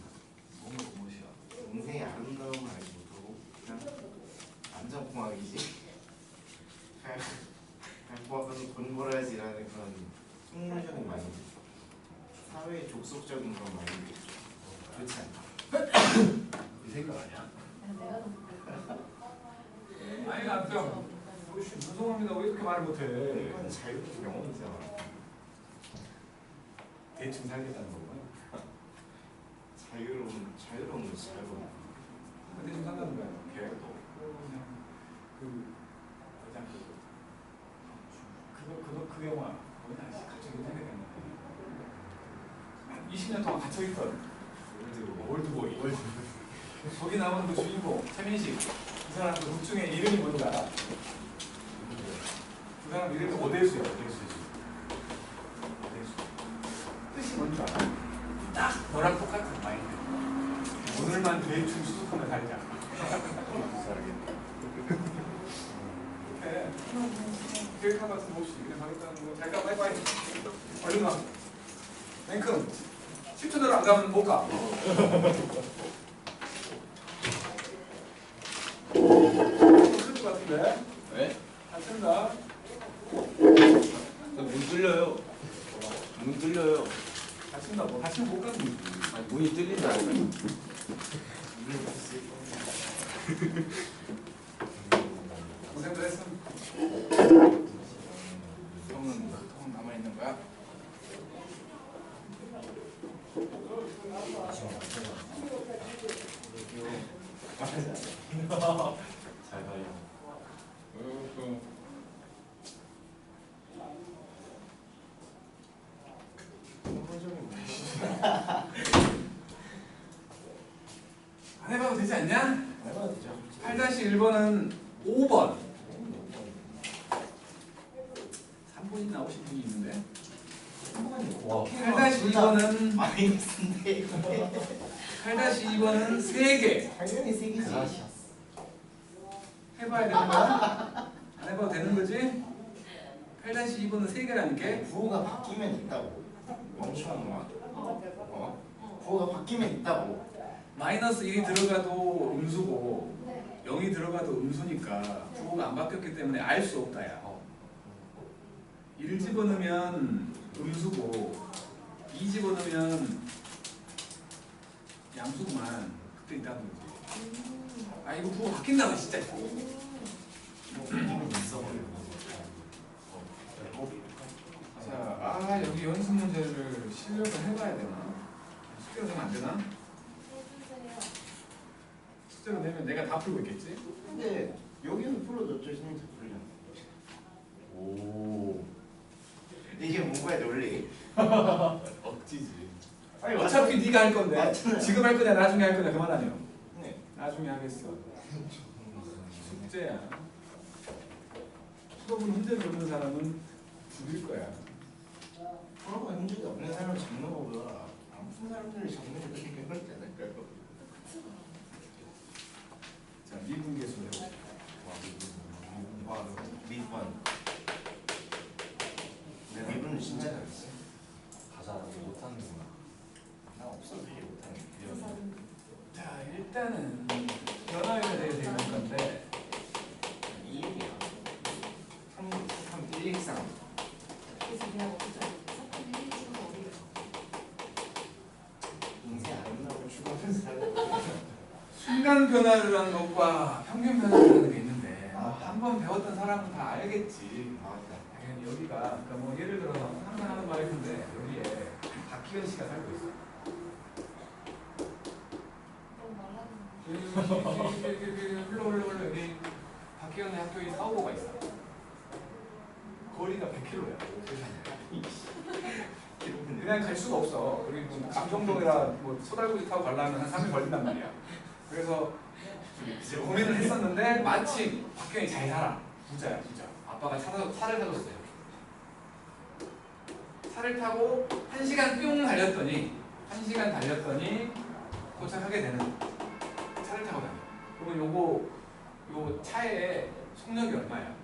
뭔가 무엇이야? 인생의 아름다움 알지 못하고 그냥 안전공학이지. 공학은 돈 벌어야지라는 그런 속물적인 마인드, 사회의 족속적인 그런 마인드. 그렇지 않나? 이 생각 아니야? 내가 너무 아니 남편 죄송합니다 왜 이렇게 말을 못해? 이건 자유로운 영혼이잖아. 대충 살겠다는 거구나. 자유로운 거지, 자유로운. 대충 산다는 거야. 계획도 그냥 그냥 그 영화 뭐냐 갑자기 생각이 안 나네. 20년 동안 갇혀 있던 올드보이. 거기 나오는 그 주인공 최민식 그 사람 그 극 중에 이름이 뭔가 그 사람 이름이 오대수야. 오대수지. 오대수. 뜻이 뭔지 알아? 딱 너랑 똑같은 마인드. 오늘만 대충 수습하면 살자. 그래. 계획한 같은 거 없이 그냥 가겠다는 거. 잘가 빠이빠이. 얼른 와. 랭큼 10초 내로 안 가면 못 가. 쓸 것 같은데? 왜? 안 쓴다. 문 뚫려요. 문 뚫려요. 안 쓴다. 뭐 다시는 못 가는 거지. 아니 문이 뚫린다. 고생들 했어. 통 남아 있는 거야? 잘 가요. 안 해봐도 되지 않냐? 해봐도 되죠. 8-1번은 5번. 3번이 나오신 분이 있는데. 와. 8-2번은 마이너스인데 8-2번은 3개. 당연히 세기지. 해봐야 되는 거야? 안 해봐도 되는 거지? 8-2번은 3개라니까? 구호가 바뀌면 있다고. 멍청한 구호가 바뀌면 있다고. 마이너스 1이 들어가도 음수고 0이 들어가도 음수니까 부호가 안 바뀌었기 때문에 알 수 없다 야. 1 집어넣으면 음수고 2 집어넣으면 양수구만. 그때 있다는 거지. 아 이거 부호 바뀐다고 진짜. 뭐 바뀌면 있어버려. 자, 여기 연습 문제를 실력을 해봐야 되나? 숙제로 되면 안 되나? 해주세요. 숙제로 내면 내가 다 풀고 있겠지? 근데 여기는 풀어도 저 선생님 다 풀려. 오. 이게 뭔가의 논리? 억지지. 아니 어차피 네가 할 건데 맞잖아요. 지금 할 거냐 나중에 할 거냐 그만하네요. 네. 나중에 하겠어. 숙제야. 수업은 문제를 없는 사람은 죽일 거야. 프로가 문제가 없는 사람을 잡는 거보다 안 푼 사람들을 잡는 게 어렵지 않을까요? 자, 미분계수를 해보자. 와, 미분. 내가 미분을 진짜 잘했어. 가사 못하는구나. 나 없어도 되게 못하는. 자, 일단은 변화에 대해서 얘기할 건데 2일이야. 3, 1, 2, 3. 그래서 내가 먼저 사건 1, 2, 3 어디를 인생 아름다운 죽어서 살고. 순간 변화를 하는 것과 평균 변화를 하는 게 있는데 한 번 배웠던 사람은 다 알겠지. 맞다. 당연히 여기가 그러니까 뭐 예를 들어서 항상 하는 말일 텐데 여기에 박희연 씨가 살고 있어. 너무 말하는 흘러 여기 박희연의 학교에 사오고가 있어. 거리가 100km야. 그냥 갈 수가 없어. 그리고 뭐 감성동이라 뭐 소달구지 타고 가려면 한 3일 걸린단 말이야. 그래서 고민을 했었는데 마침 박희연이 잘 살아. 부자야 진짜. 아빠가 차를 사줬어요. 차를 타고 1시간 뿅 달렸더니 도착하게 되는. 차를 타고 다녀. 그러면 요거 차의 속력이 얼마야?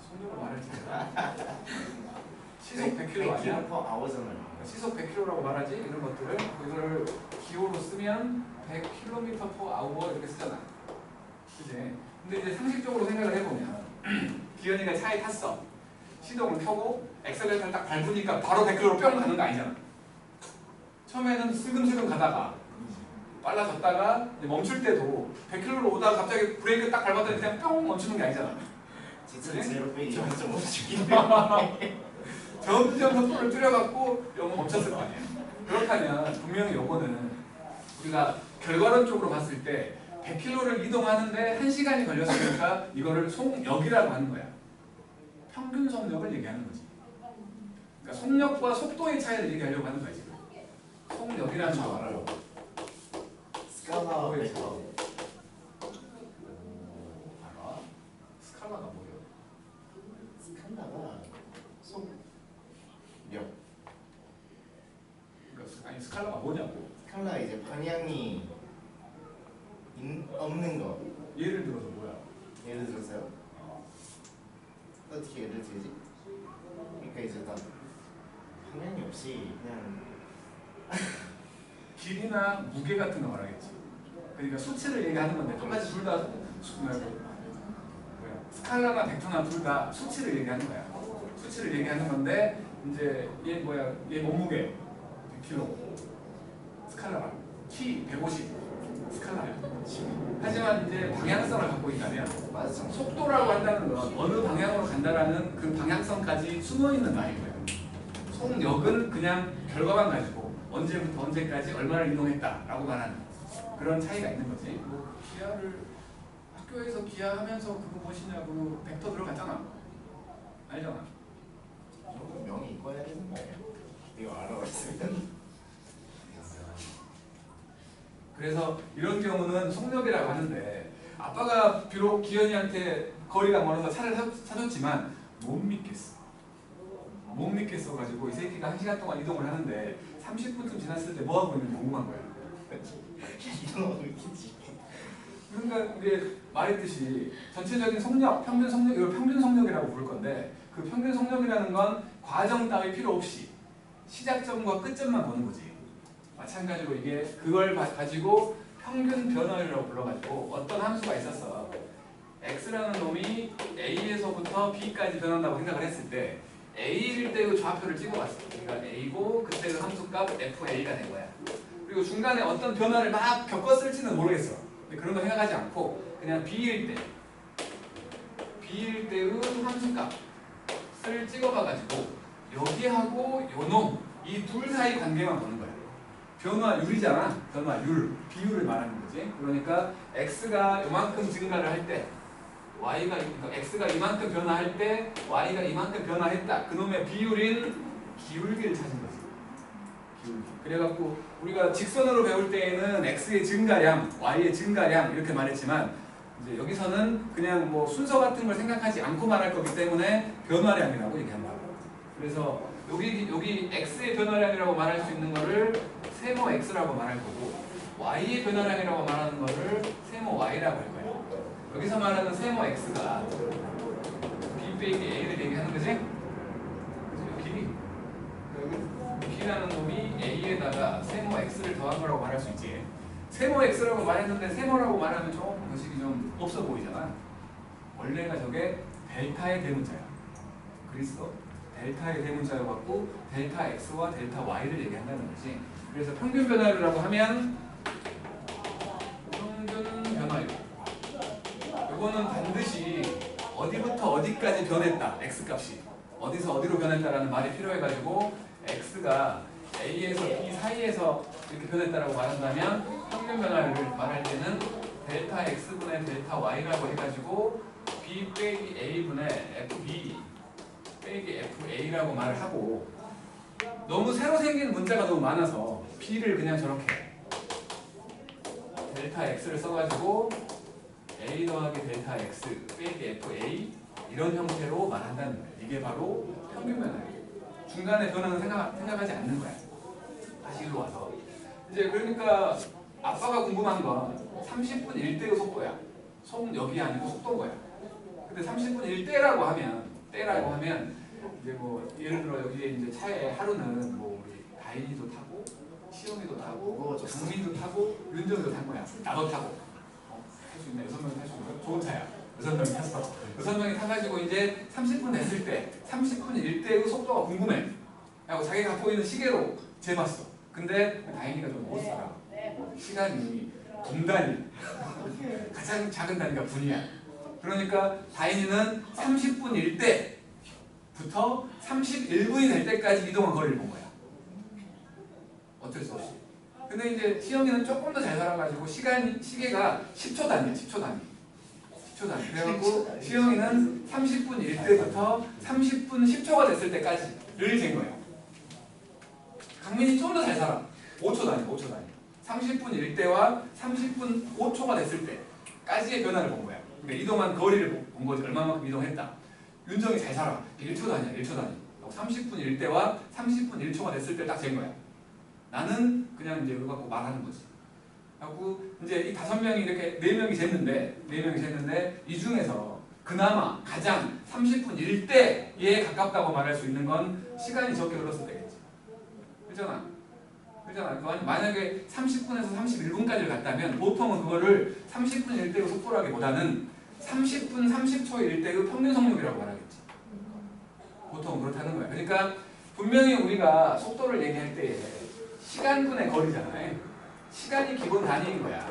속력을 말할지 내가. 시속 100km 아니야? 100km/h잖아요. 시속 100km라고 말하지 이런 것들을 이거를 기호로 쓰면 100km/h 이렇게 쓰잖아. 그지? 근데 이제 상식적으로 생각을 해보면 기현이가 차에 탔어. 시동을 켜고 엑셀레이터를 딱 밟으니까 바로 100km로 뿅 가는 거 아니잖아. 처음에는 슬금슬금 가다가 빨라졌다가 이제 멈출 때도 100km로 오다가 갑자기 브레이크 딱 밟았더니 그냥 뿅 멈추는 게 아니잖아. 지금 제로 빼기 점점 멈추기. 점점 속도를 줄여갖고 요거 멈췄을 거 아니야. 그렇다면 분명히 요거는 우리가 결과론적으로 봤을 때 100km를 이동하는데 1시간이 걸렸으니까 이거를 속력이라고 하는 거야. 평균 속력을 얘기하는 거지. 그러니까 속력과 속도의 차이를 얘기하려고 하는 거야 지금. 속력이라는 거 알아요. 스칼라 메터. 알아? 스칼라가 뭐예요? 스칼라가 속력. 그러니까 아니 스칼라가 뭐냐고. 스칼라 이제 방향이 없는 거. 예를 들어서 뭐야? 예를 들어서요. 어떻게 예를 들지? 그러니까 이제 나 방향이 없이 그냥 길이나 무게 같은 거 말하겠지. 그러니까 수치를 얘기하는 건데 똑같이 둘 다 스칼라나 벡터나 둘 다 수치를 얘기하는 거야. 수치를 얘기하는 건데 이제 얘 뭐야? 얘 몸무게 100kg 스칼라라. 키 150 스칼라야. 하지만 이제 방향성을 갖고 있다면 맞아. 속도라고 한다는 건 어느 방향으로 간다라는 그 방향성까지 숨어 있는 말인 거예요. 속력은 그냥 결과만 가지고 언제부터 언제까지 얼마를 이동했다라고 말하는 그런 차이가 있는 거지. 뭐 기하를 학교에서 기하하면서 그거 무엇이냐고 벡터 들어갔잖아. 알잖아. 저거 명이 이거야 되는 거예요. 이거 알아봤으면. 그래서 이런 경우는 속력이라고 하는데 아빠가 비록 기현이한테 거리가 멀어서 차를 사줬지만 못 믿겠어. 못 믿겠어가지고 이 새끼가 1시간 동안 이동을 하는데 30분쯤 지났을 때 뭐하고 있는지 궁금한 거야. 이동하고 있겠지. 그러니까 이게 말했듯이 전체적인 속력, 평균 속력, 이걸 평균 속력이라고 부를 건데 그 평균 속력이라는 건 과정 따위 필요 없이 시작점과 끝점만 보는 거지. 마찬가지로 이게 그걸 가지고 평균 변화율이라고 불러가지고 어떤 함수가 있었어. x라는 놈이 a에서부터 b까지 변한다고 생각을 했을 때 a일 때 그 좌표를 찍어봤어. 그러니까 a고 그때 그 함수값 fa가 된 거야. 그리고 중간에 어떤 변화를 막 겪었을지는 모르겠어. 근데 그런 거 생각하지 않고 그냥 b일 때의 함수값을 찍어봐가지고 여기하고 요놈 이 둘 사이 관계만 보는 거야. 변화율이잖아. 변화율, 비율을 말하는 거지. 그러니까 x가 요만큼 증가를 할 때 그러니까 x가 이만큼 변화할 때 y가 이만큼 변화했다. 그놈의 비율인 기울기를 찾은 거지. 기울기. 그래갖고 우리가 직선으로 배울 때에는 x의 증가량, y의 증가량 이렇게 말했지만 이제 여기서는 그냥 뭐 순서 같은 걸 생각하지 않고 말할 거기 때문에 변화량이라고 얘기한다. 그래서 여기 x의 변화량이라고 말할 수 있는 거를 세모 x라고 말할 거고 y의 변화량이라고 말하는 거를 세모 y라고 할 거예요. 여기서 말하는 세모 x가 b 빼기 a를 얘기하는 거지? 그래서 길이 b라는 놈이 a에다가 세모 x를 더한 거라고 말할 수 있지. 세모 x라고 말했는데 세모라고 말하면 조금 의식이 좀 없어 보이잖아. 원래가 저게 델타의 대문자야. 그리스도 델타의 대문자여갖고 델타 x와 델타 y를 얘기한다는 거지. 그래서 평균 변화율이라고 하면 평균 변화율. 이거는 반드시 어디부터 어디까지 변했다. x값이 어디서 어디로 변했다라는 말이 필요해가지고 x가 a에서 b 사이에서 이렇게 변했다라고 말한다면 평균 변화율을 말할 때는 델타 x분의 델타 y라고 해가지고 b 빼기 a분의 fb 빼기 fa라고 말을 하고 너무 새로 생긴 문자가 너무 많아서 b를 그냥 저렇게 델타 x를 써가지고 a 더하기 델타 x 빼기 fa 이런 형태로 말한다는 거예요. 이게 바로 평균 변화율. 중간에 변화는 생각하지 않는 거야. 다시 일로 와서 이제 그러니까 아빠가 궁금한 건 30분 1대의 속도야. 속력이 아니고 속도인 거야. 근데 30분 1대라고 하면 때라고 하면 이제 뭐 예를 들어 여기에 이제 차에 하루는 뭐 우리 다인이도 타고 시영이도 타고 강민도 타고 윤정이도 탄 거야. 나도 타고 탈 수 있나? 6명이 탈 수 있나? 좋은 차야. 6명이 탔어. 6명이 타가지고 이제 30분 됐을 때 30분일 때의 속도가 궁금해. 하고 자기가 갖고 있는 시계로 재봤어. 근데 다인이가 좀 못 살아. 시간이 분단위. 가장 작은 단위가 분이야. 그러니까 다인이는 30분일 때부터 31분이 될 때까지 이동한 거리를 본 거야. 어쩔 수 없이. 근데 이제 시영이는 조금 더 잘 살아가지고 시계가 10초 단위야. 10초 단위. 10초 단위. 그래갖고 시영이는 30분일 때부터 30분 10초가 됐을 때까지를 잰 거야. 강민이 좀 더 잘 살아. 5초 단위. 5초 단위. 30분일 때와 30분 5초가 됐을 때까지의 변화를 본 거야. 그러니까 이동한 거리를 본 거지. 얼마만큼 이동했다. 윤정이 잘 살아. 1초 단위야. 1초 단위. 30분일 때와 30분 1초가 됐을 때 딱 잰 거야. 나는 그냥 이제 이거 갖고 말하는 거지. 하고 이제 이 5명이 이렇게 4명이 쟀는데 이 중에서 그나마 가장 30분일 때에 가깝다고 말할 수 있는 건 시간이 적게 흘렀을 때겠지. 그렇잖아. 만약에 30분에서 31분까지를 갔다면 보통은 그거를 30분일 때의 속도라기보다는 30분 30초일 때의 평균 속력이라고 말하겠지. 보통은 그렇다는 거야. 그러니까 분명히 우리가 속도를 얘기할 때 시간분의 거리잖아요. 시간이 기본 단위인 거야.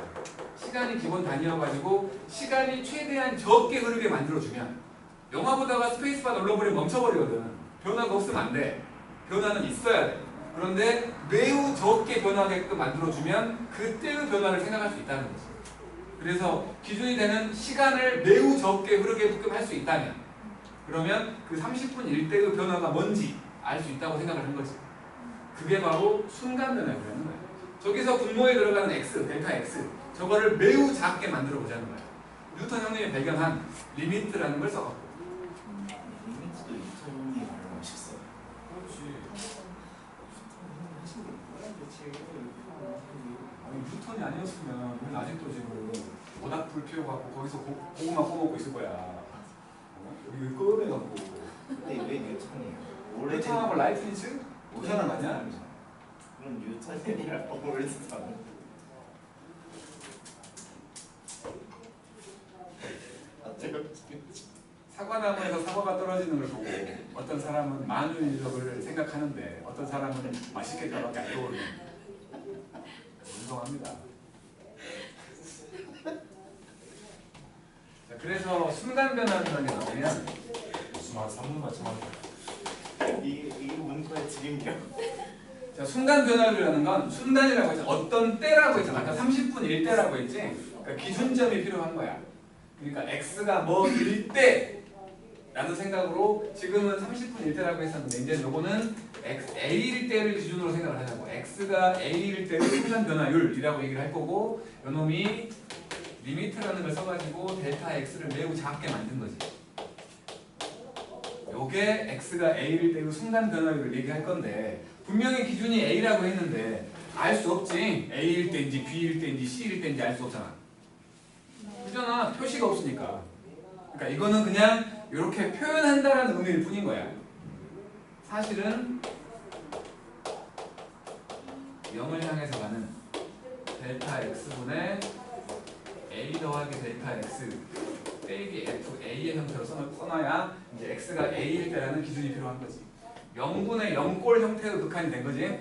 시간이 기본 단위여가지고 시간이 최대한 적게 흐르게 만들어주면 영화 보다가 스페이스바 눌러버리면 멈춰버리거든. 변화가 없으면 안 돼. 변화는 있어야 돼. 그런데 매우 적게 변화하게끔 만들어주면 그때의 변화를 생각할 수 있다는 거지. 그래서 기준이 되는 시간을 매우 적게 흐르게끔 할 수 있다면 그러면 그 30분일 때의 변화가 뭔지 알 수 있다고 생각을 한 거지. 그게 바로 순간 변화라는 거야. 저기서 분모에 들어가는 x, 델타 x 저거를 매우 작게 만들어 보자는 거야. 뉴턴 형님이 발견한 리미트라는 걸 써갖고. 리미트도 뉴턴 형님이 발명하셨어요. 아니 뉴턴이 아니었으면 우리는 아직도 지금 모닥불 피워갖고 거기서 고구마 꺼먹고 있을 거야. 여기 꺼내갖고. 근데 왜 뉴턴이에요? 뉴턴하고 라이프니츠? 그 사람 아니야? 그럼 뉴턴이랑 올스타는? 사과나무에서 사과가 떨어지는 걸 보고 어떤 사람은 만유인력을 생각하는데 어떤 사람은 맛있겠다밖에 안 떠오르는. 인정합니다. 자, 그래서 순간 변화라는 게 뭐냐면 무슨 말 3분만 참아. 이게 문과의 지름이요. 자, 순간 변화율이라는 건 순간이라고 했잖아. 어떤 때라고 했잖아. 아까 30분일 때라고 했지. 그러니까 기준점이 필요한 거야. 그러니까 x가 뭐일 때라는 생각으로 지금은 30분일 때라고 했었는데 이제 요거는 a일 때를 기준으로 생각을 하자고. x가 a일 때의 순간 변화율이라고 얘기를 할 거고 요 놈이 리미트라는 걸 써가지고 델타 x를 매우 작게 만든 거지. 요게 x가 a일 때의 순간 변화율을 얘기할 건데 분명히 기준이 a라고 했는데 알 수 없지. a일 때인지 b일 때인지 c일 때인지 알 수 없잖아. 그잖아. 표시가 없으니까. 그러니까 이거는 그냥 이렇게 표현한다라는 의미일 뿐인 거야. 사실은 0을 향해서 가는 델타 x분의 a 더하기 델타 x 빼기 f a의 형태로 써놔야 이제 x가 a일 때라는 기준이 필요한 거지. 0분의 0꼴 형태로 극한이 된 거지.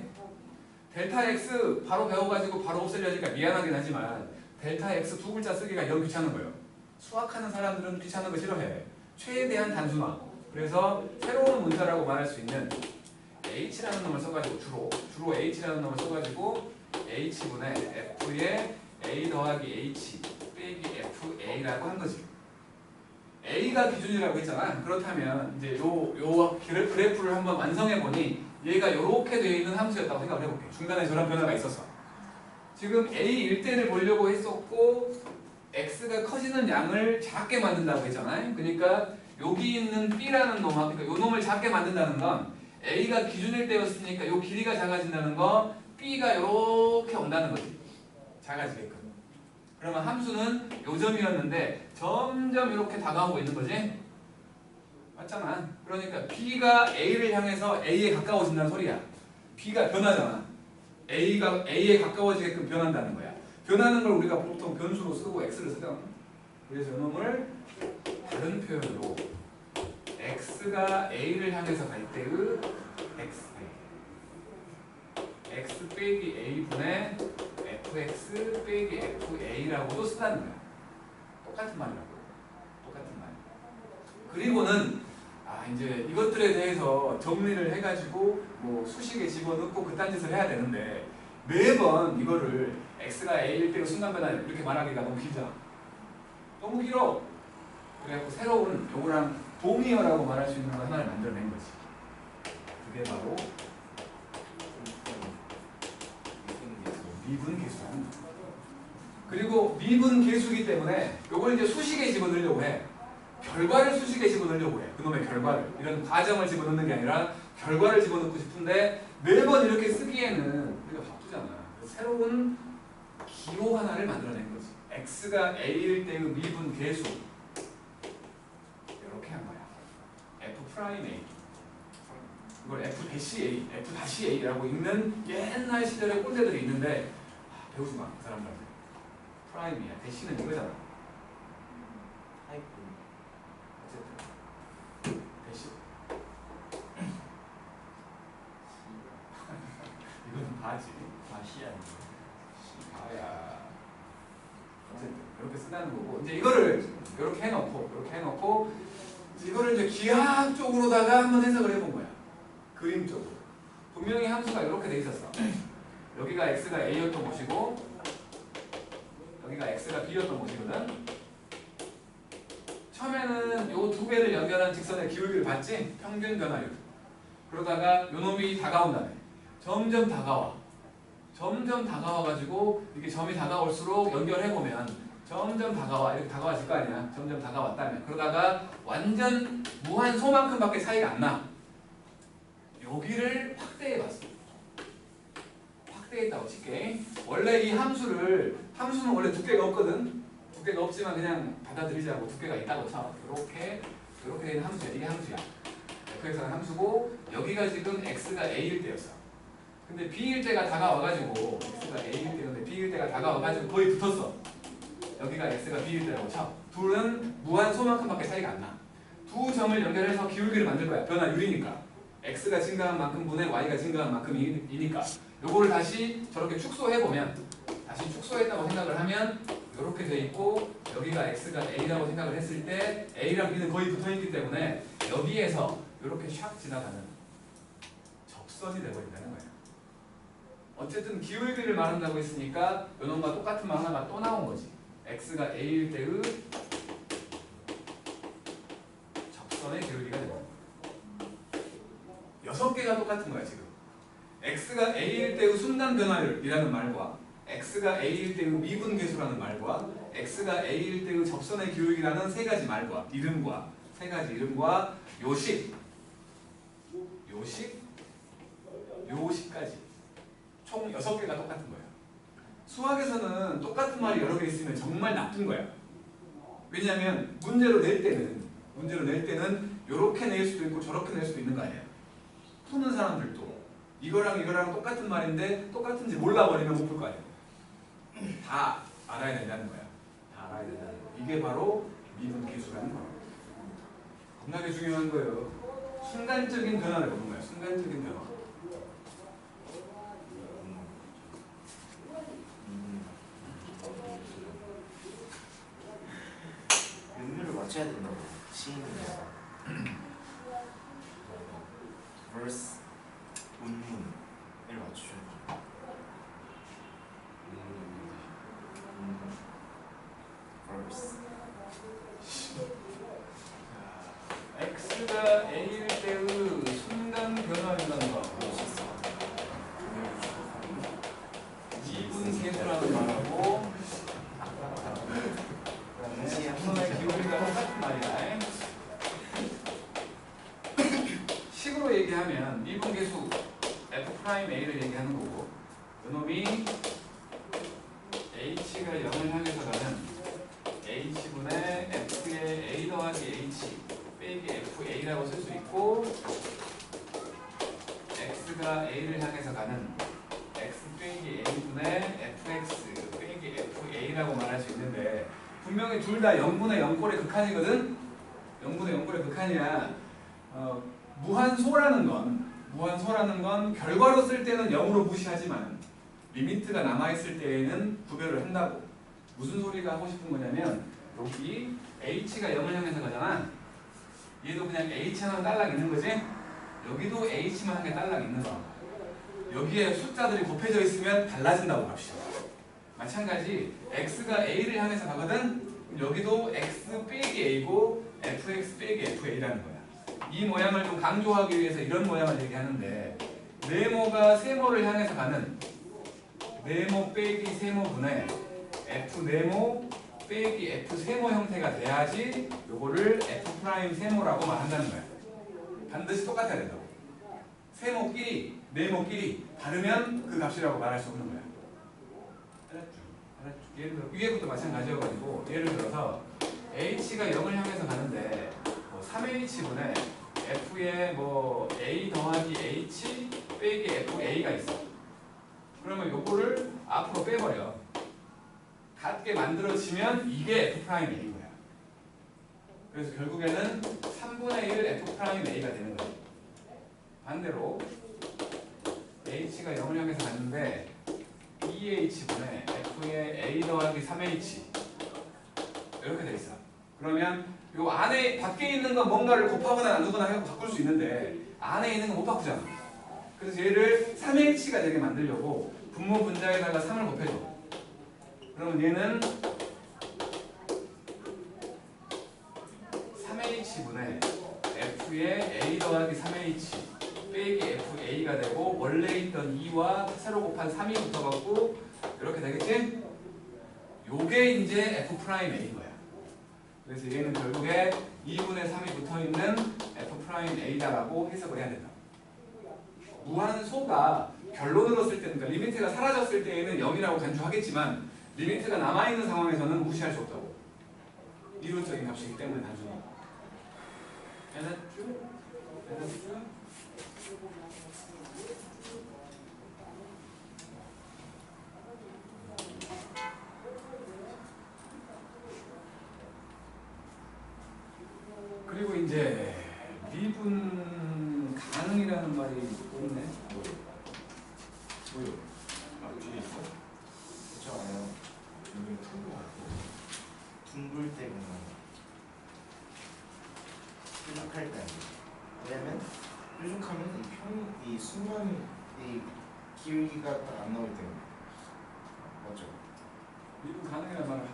델타 x 바로 배워가지고 바로 없애려니까 미안하긴 하지만 델타 x 두 글자 쓰기가 영 귀찮은 거예요. 수학하는 사람들은 귀찮은 거 싫어해. 최대한 단순화. 그래서 새로운 문자라고 말할 수 있는 h라는 놈을 써가지고 주로 h라는 놈을 써가지고 h분의 f의 a 더하기 h 빼기 fa라고 한 거지. a가 기준이라고 했잖아. 그렇다면 이제 요 그래프를 한번 완성해 보니 얘가 이렇게 되어 있는 함수였다고 생각을 해볼게. 중간에 저런 변화가 있었어. 지금 a일 때를 보려고 했었고 x가 커지는 양을 작게 만든다고 했잖아요. 그러니까 여기 있는 b라는 놈, 그러니까 요 놈을 작게 만든다는 건 a가 기준일 때였으니까 요 길이가 작아진다는 거 b가 이렇게 온다는 거지. 작아지게끔. 그러면 함수는 요 점이었는데 점점 이렇게 다가오고 있는 거지. 맞잖아. 그러니까 B가 A를 향해서 A에 가까워진다는 소리야. B가 변하잖아. A가 A에 가까워지게끔 변한다는 거야. 변하는 걸 우리가 보통 변수로 쓰고 X를 쓰잖아. 그래서 이놈을 다른 표현으로 X가 A를 향해서 갈 때의 X 빼기 A분의 FX 빼기 FA라고도 쓰다는 거야. 똑같은 말이라고. 똑같은 말. 그리고는 이제 이것들에 대해서 정리를 해가지고 뭐 수식에 집어넣고 그딴 짓을 해야 되는데 매번 이거를 X가 A일 때의 순간 변화 이렇게 말하기가 너무 길잖아. 너무 길어. 그래갖고 새로운 요거랑 동의어라고 말할 수 있는 거 하나를 만들어낸 거지. 그게 바로 미분 계수라는 거. 그리고 미분 계수이기 때문에 요걸 이제 수식에 집어넣으려고 해. 결과를 수식에 집어넣으려고 해. 그놈의 결과를. 이런 과정을 집어넣는 게 아니라 결과를 집어넣고 싶은데 매번 이렇게 쓰기에는 우리가 바쁘잖아. 새로운 기호 하나를 만들어낸 거지. X가 A일 때의 미분 계수. 이렇게 한 거야. F'A. 이걸 F-A, F-A라고 읽는 옛날 시절의 꼰대들이 있는데 배우지 마, 그 사람들한테. 프라임이야. 대시는 이거잖아. 하이픈. 어쨌든 대시. 이건 바지. 아시아. 바야. 어쨌든 이렇게 쓰다는 거고 이제 이거를 이렇게 해놓고 이거를 이제 기하학적으로다가 한번 해석을 해본 거야. 그림적으로. 분명히 함수가 이렇게 돼 있었어. 여기가 x가 a였던 곳이고 여기가 x가 b였던 곳이거든. 처음에는 요 두 개를 연결한 직선의 기울기를 봤지? 평균 변화율. 그러다가 요 놈이 다가온다네. 점점 다가와가지고 이게 점이 다가올수록 연결해보면 점점 다가와. 이렇게 다가와질 거 아니야. 점점 다가왔다면. 그러다가 완전 무한소만큼밖에 차이가 안 나. 여기를 확대해봤어. 확대했다고 칠게. 원래 이 함수는 원래 두께가 없거든. 두께가 없지만 그냥 받아들이자고 두께가 있다고 쳐. 이렇게 된 함수야. 이게 함수야. fx는 함수고 여기가 지금 x가 a일 때였어. 근데 b일 때가 다가와가지고 x가 a일 때였는데 b일 때가 다가와가지고 거의 붙었어. 여기가 x가 b일 때라고 쳐. 둘은 무한소만큼밖에 차이가 안 나. 두 점을 연결해서 기울기를 만들 거야. 변화율이니까. x가 증가한 만큼 분의 y가 증가한 만큼이니까 요거를 다시 저렇게 축소해보면 다시 축소했다고 생각을 하면 이렇게 돼 있고 여기가 x가 a라고 생각을 했을 때 a랑 b는 거의 붙어있기 때문에 여기에서 이렇게 샥 지나가는 접선이 되어버린다는 거예요. 어쨌든 기울기를 말한다고 했으니까 요놈과 똑같은 말 하나가 또 나온 거지. x가 a일 때의 접선의 기울기가 되는 거야. 6개가 똑같은 거야 지금. x가 a일 때의 순간 변화율이라는 말과 x가 a일 때의 미분 계수라는 말과 x가 a일 때의 접선의 기울기라는 세 가지 말과 세 가지 이름과 요식까지 총 6개가 똑같은 거야. 수학에서는 똑같은 말이 여러 개 있으면 정말 나쁜 거야. 왜냐하면 문제로 낼 때는 이렇게 낼 수도 있고 저렇게 낼 수도 있는 거 아니야. 푸는 사람들도 이거랑 똑같은 말인데 똑같은지 몰라버리면 못 풀 거 아니야. 다 알아야 된다는 거야. 다 알아야 된다는 거. 이게 바로 미분 계수라는 거야. 겁나게 중요한 거예요. 순간적인 변화를 보는 거야. 순간적인 변화. 의미를 맞춰야 된다고. 시인은 verse 문문을 맞추셔야 돼요. verse x가 a일 때의 순간 변화율이라는 거 미분 계수라는 말하고 접선의 기울기가 똑같은 말이야. 식으로 얘기하면 미분 계수 F'A를 얘기하는 거고 이놈이 H가 0을 향해서 가는 H분의 F의 A 더하기 H 빼기 F FA라고 쓸 수 있고 x가 a를 향해서 가는 x 빼기 a분의 fx 빼기 fa라고 말할 수 있는데 분명히 둘 다 0분의 0꼴의 극한이거든? 0분의 0꼴의 극한이야. 무한소라는 건 결과로 쓸 때는 0으로 무시하지만 리미트가 남아있을 때에는 구별을 한다고. 무슨 소리가 하고 싶은 거냐면 여기 h가 0을 향해서 가잖아. 얘도 그냥 h만 딸락 있는 거지? 여기도 h만 한 개 딸락 있는 거야. 여기에 숫자들이 곱해져 있으면 달라진다고 봅시다. 마찬가지 x가 a를 향해서 가거든? 여기도 x 빼기 a고 fx 빼기 fa라는 거야. 이 모양을 좀 강조하기 위해서 이런 모양을 얘기하는데 네모가 세모를 향해서 가는 네모 빼기 세모분의 f 네모 빼기 f 세모 형태가 돼야지 요거를 f 프라임 세모라고 말한다는 거야. 반드시 똑같아야 된다고. 세모끼리 네모끼리 다르면 그 값이라고 말할 수 없는 거야. 알았죠? 예를 들어 위에부터 마찬가지여가지고 예를 들어서 h가 0을 향해서 가는데 3h분의 f에 a 더하기 h 빼기 fa가 있어. 그러면 요거를 앞으로 빼버려. 같게 만들어지면 이게 f 프라임 a인 거야. 그래서 결국에는 3분의 1 f 프라임 a가 되는 거야. 반대로 h가 0을 향해서 갔는데 2h분의 f에 a 더하기 3h 이렇게 돼 있어. 그러면 요 안에 밖에 있는 건 뭔가를 곱하거나 나누거나 해서 바꿀 수 있는데 안에 있는 건 못 바꾸잖아. 그래서 얘를 3h가 되게 만들려고 분모 분자에다가 3을 곱해줘. 그러면 얘는 3h분의 f에 a 더하기 3h 빼기 fa가 되고 원래 있던 2와 새로 곱한 3이 붙어갖고 이렇게 되겠지? 요게 이제 f 프라임 a인 거야. 그래서 얘는 결국에 2분의 3이 붙어있는 f 프라임 a다라고 해석을 해야 된다. 무한소가 결론으로 쓸 때는 그러니까 리미트가 사라졌을 때에는 0이라고 간주하겠지만 리미트가 남아있는 상황에서는 무시할 수 없다고. 이론적인 값이기 때문에 단순히. 해놨죠? 그리고 이제 미분 가능이라는 말이 있네. 뭐요? 뒤에 있어? 그렇죠 않아요? 여기 큰 거 같고. 둥글 때 보면 뾰족할 때 왜냐면 뾰족하면 이 수면 이 기울기가 딱 안 나올 때문에 맞죠? 미분 가능이라는 말을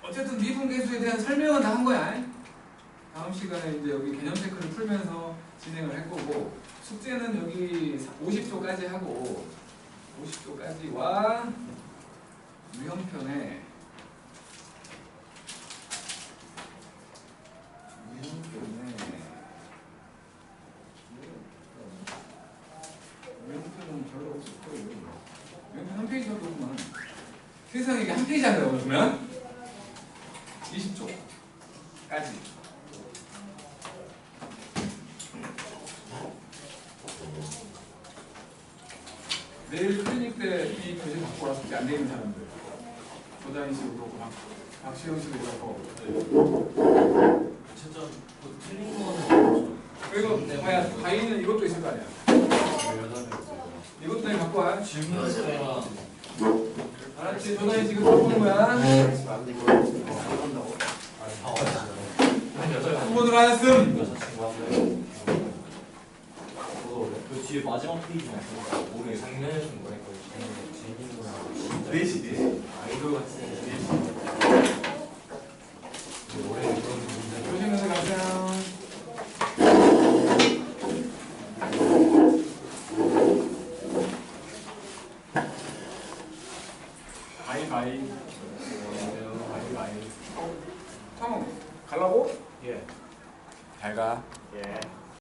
어쨌든 미분 계수에 대한 설명은 다 한 거야. 다음 시간에 이제 여기 개념 체크를 풀면서 진행을 할 거고 숙제는 여기 50조까지 하고 50조까지와 유형편에 유형편은 별로 없을 거예요. 유형편 한 페이지 정도구만. 세상에 이게 한 페이지 한다고 그러면 20조까지. 내일 클리닉 때 이 교재 갖고 와서 안 되는 사람들 조다인 씨도 그렇고 박시영 씨도 그렇고 진짜 틀린 거는 그리고 봐야 바이는 이것도 있을 거 아니야. 이것도 내가 갖고 와. 질문서랑 알았지? 조다인 지금 들어보는 거야. 안 되고 안 한다고? 한 번으로 하였음. 여자친구 한 명. 그 뒤에 마지막 페이지만 보니까 올해 작년에 준 거니까 재밌는 진짜 넷이 아이돌 같은 올해 이런 문제 조심해서 가세요. 바이바이. 바이바이. 형, 가려고? 예. 잘 가. 예.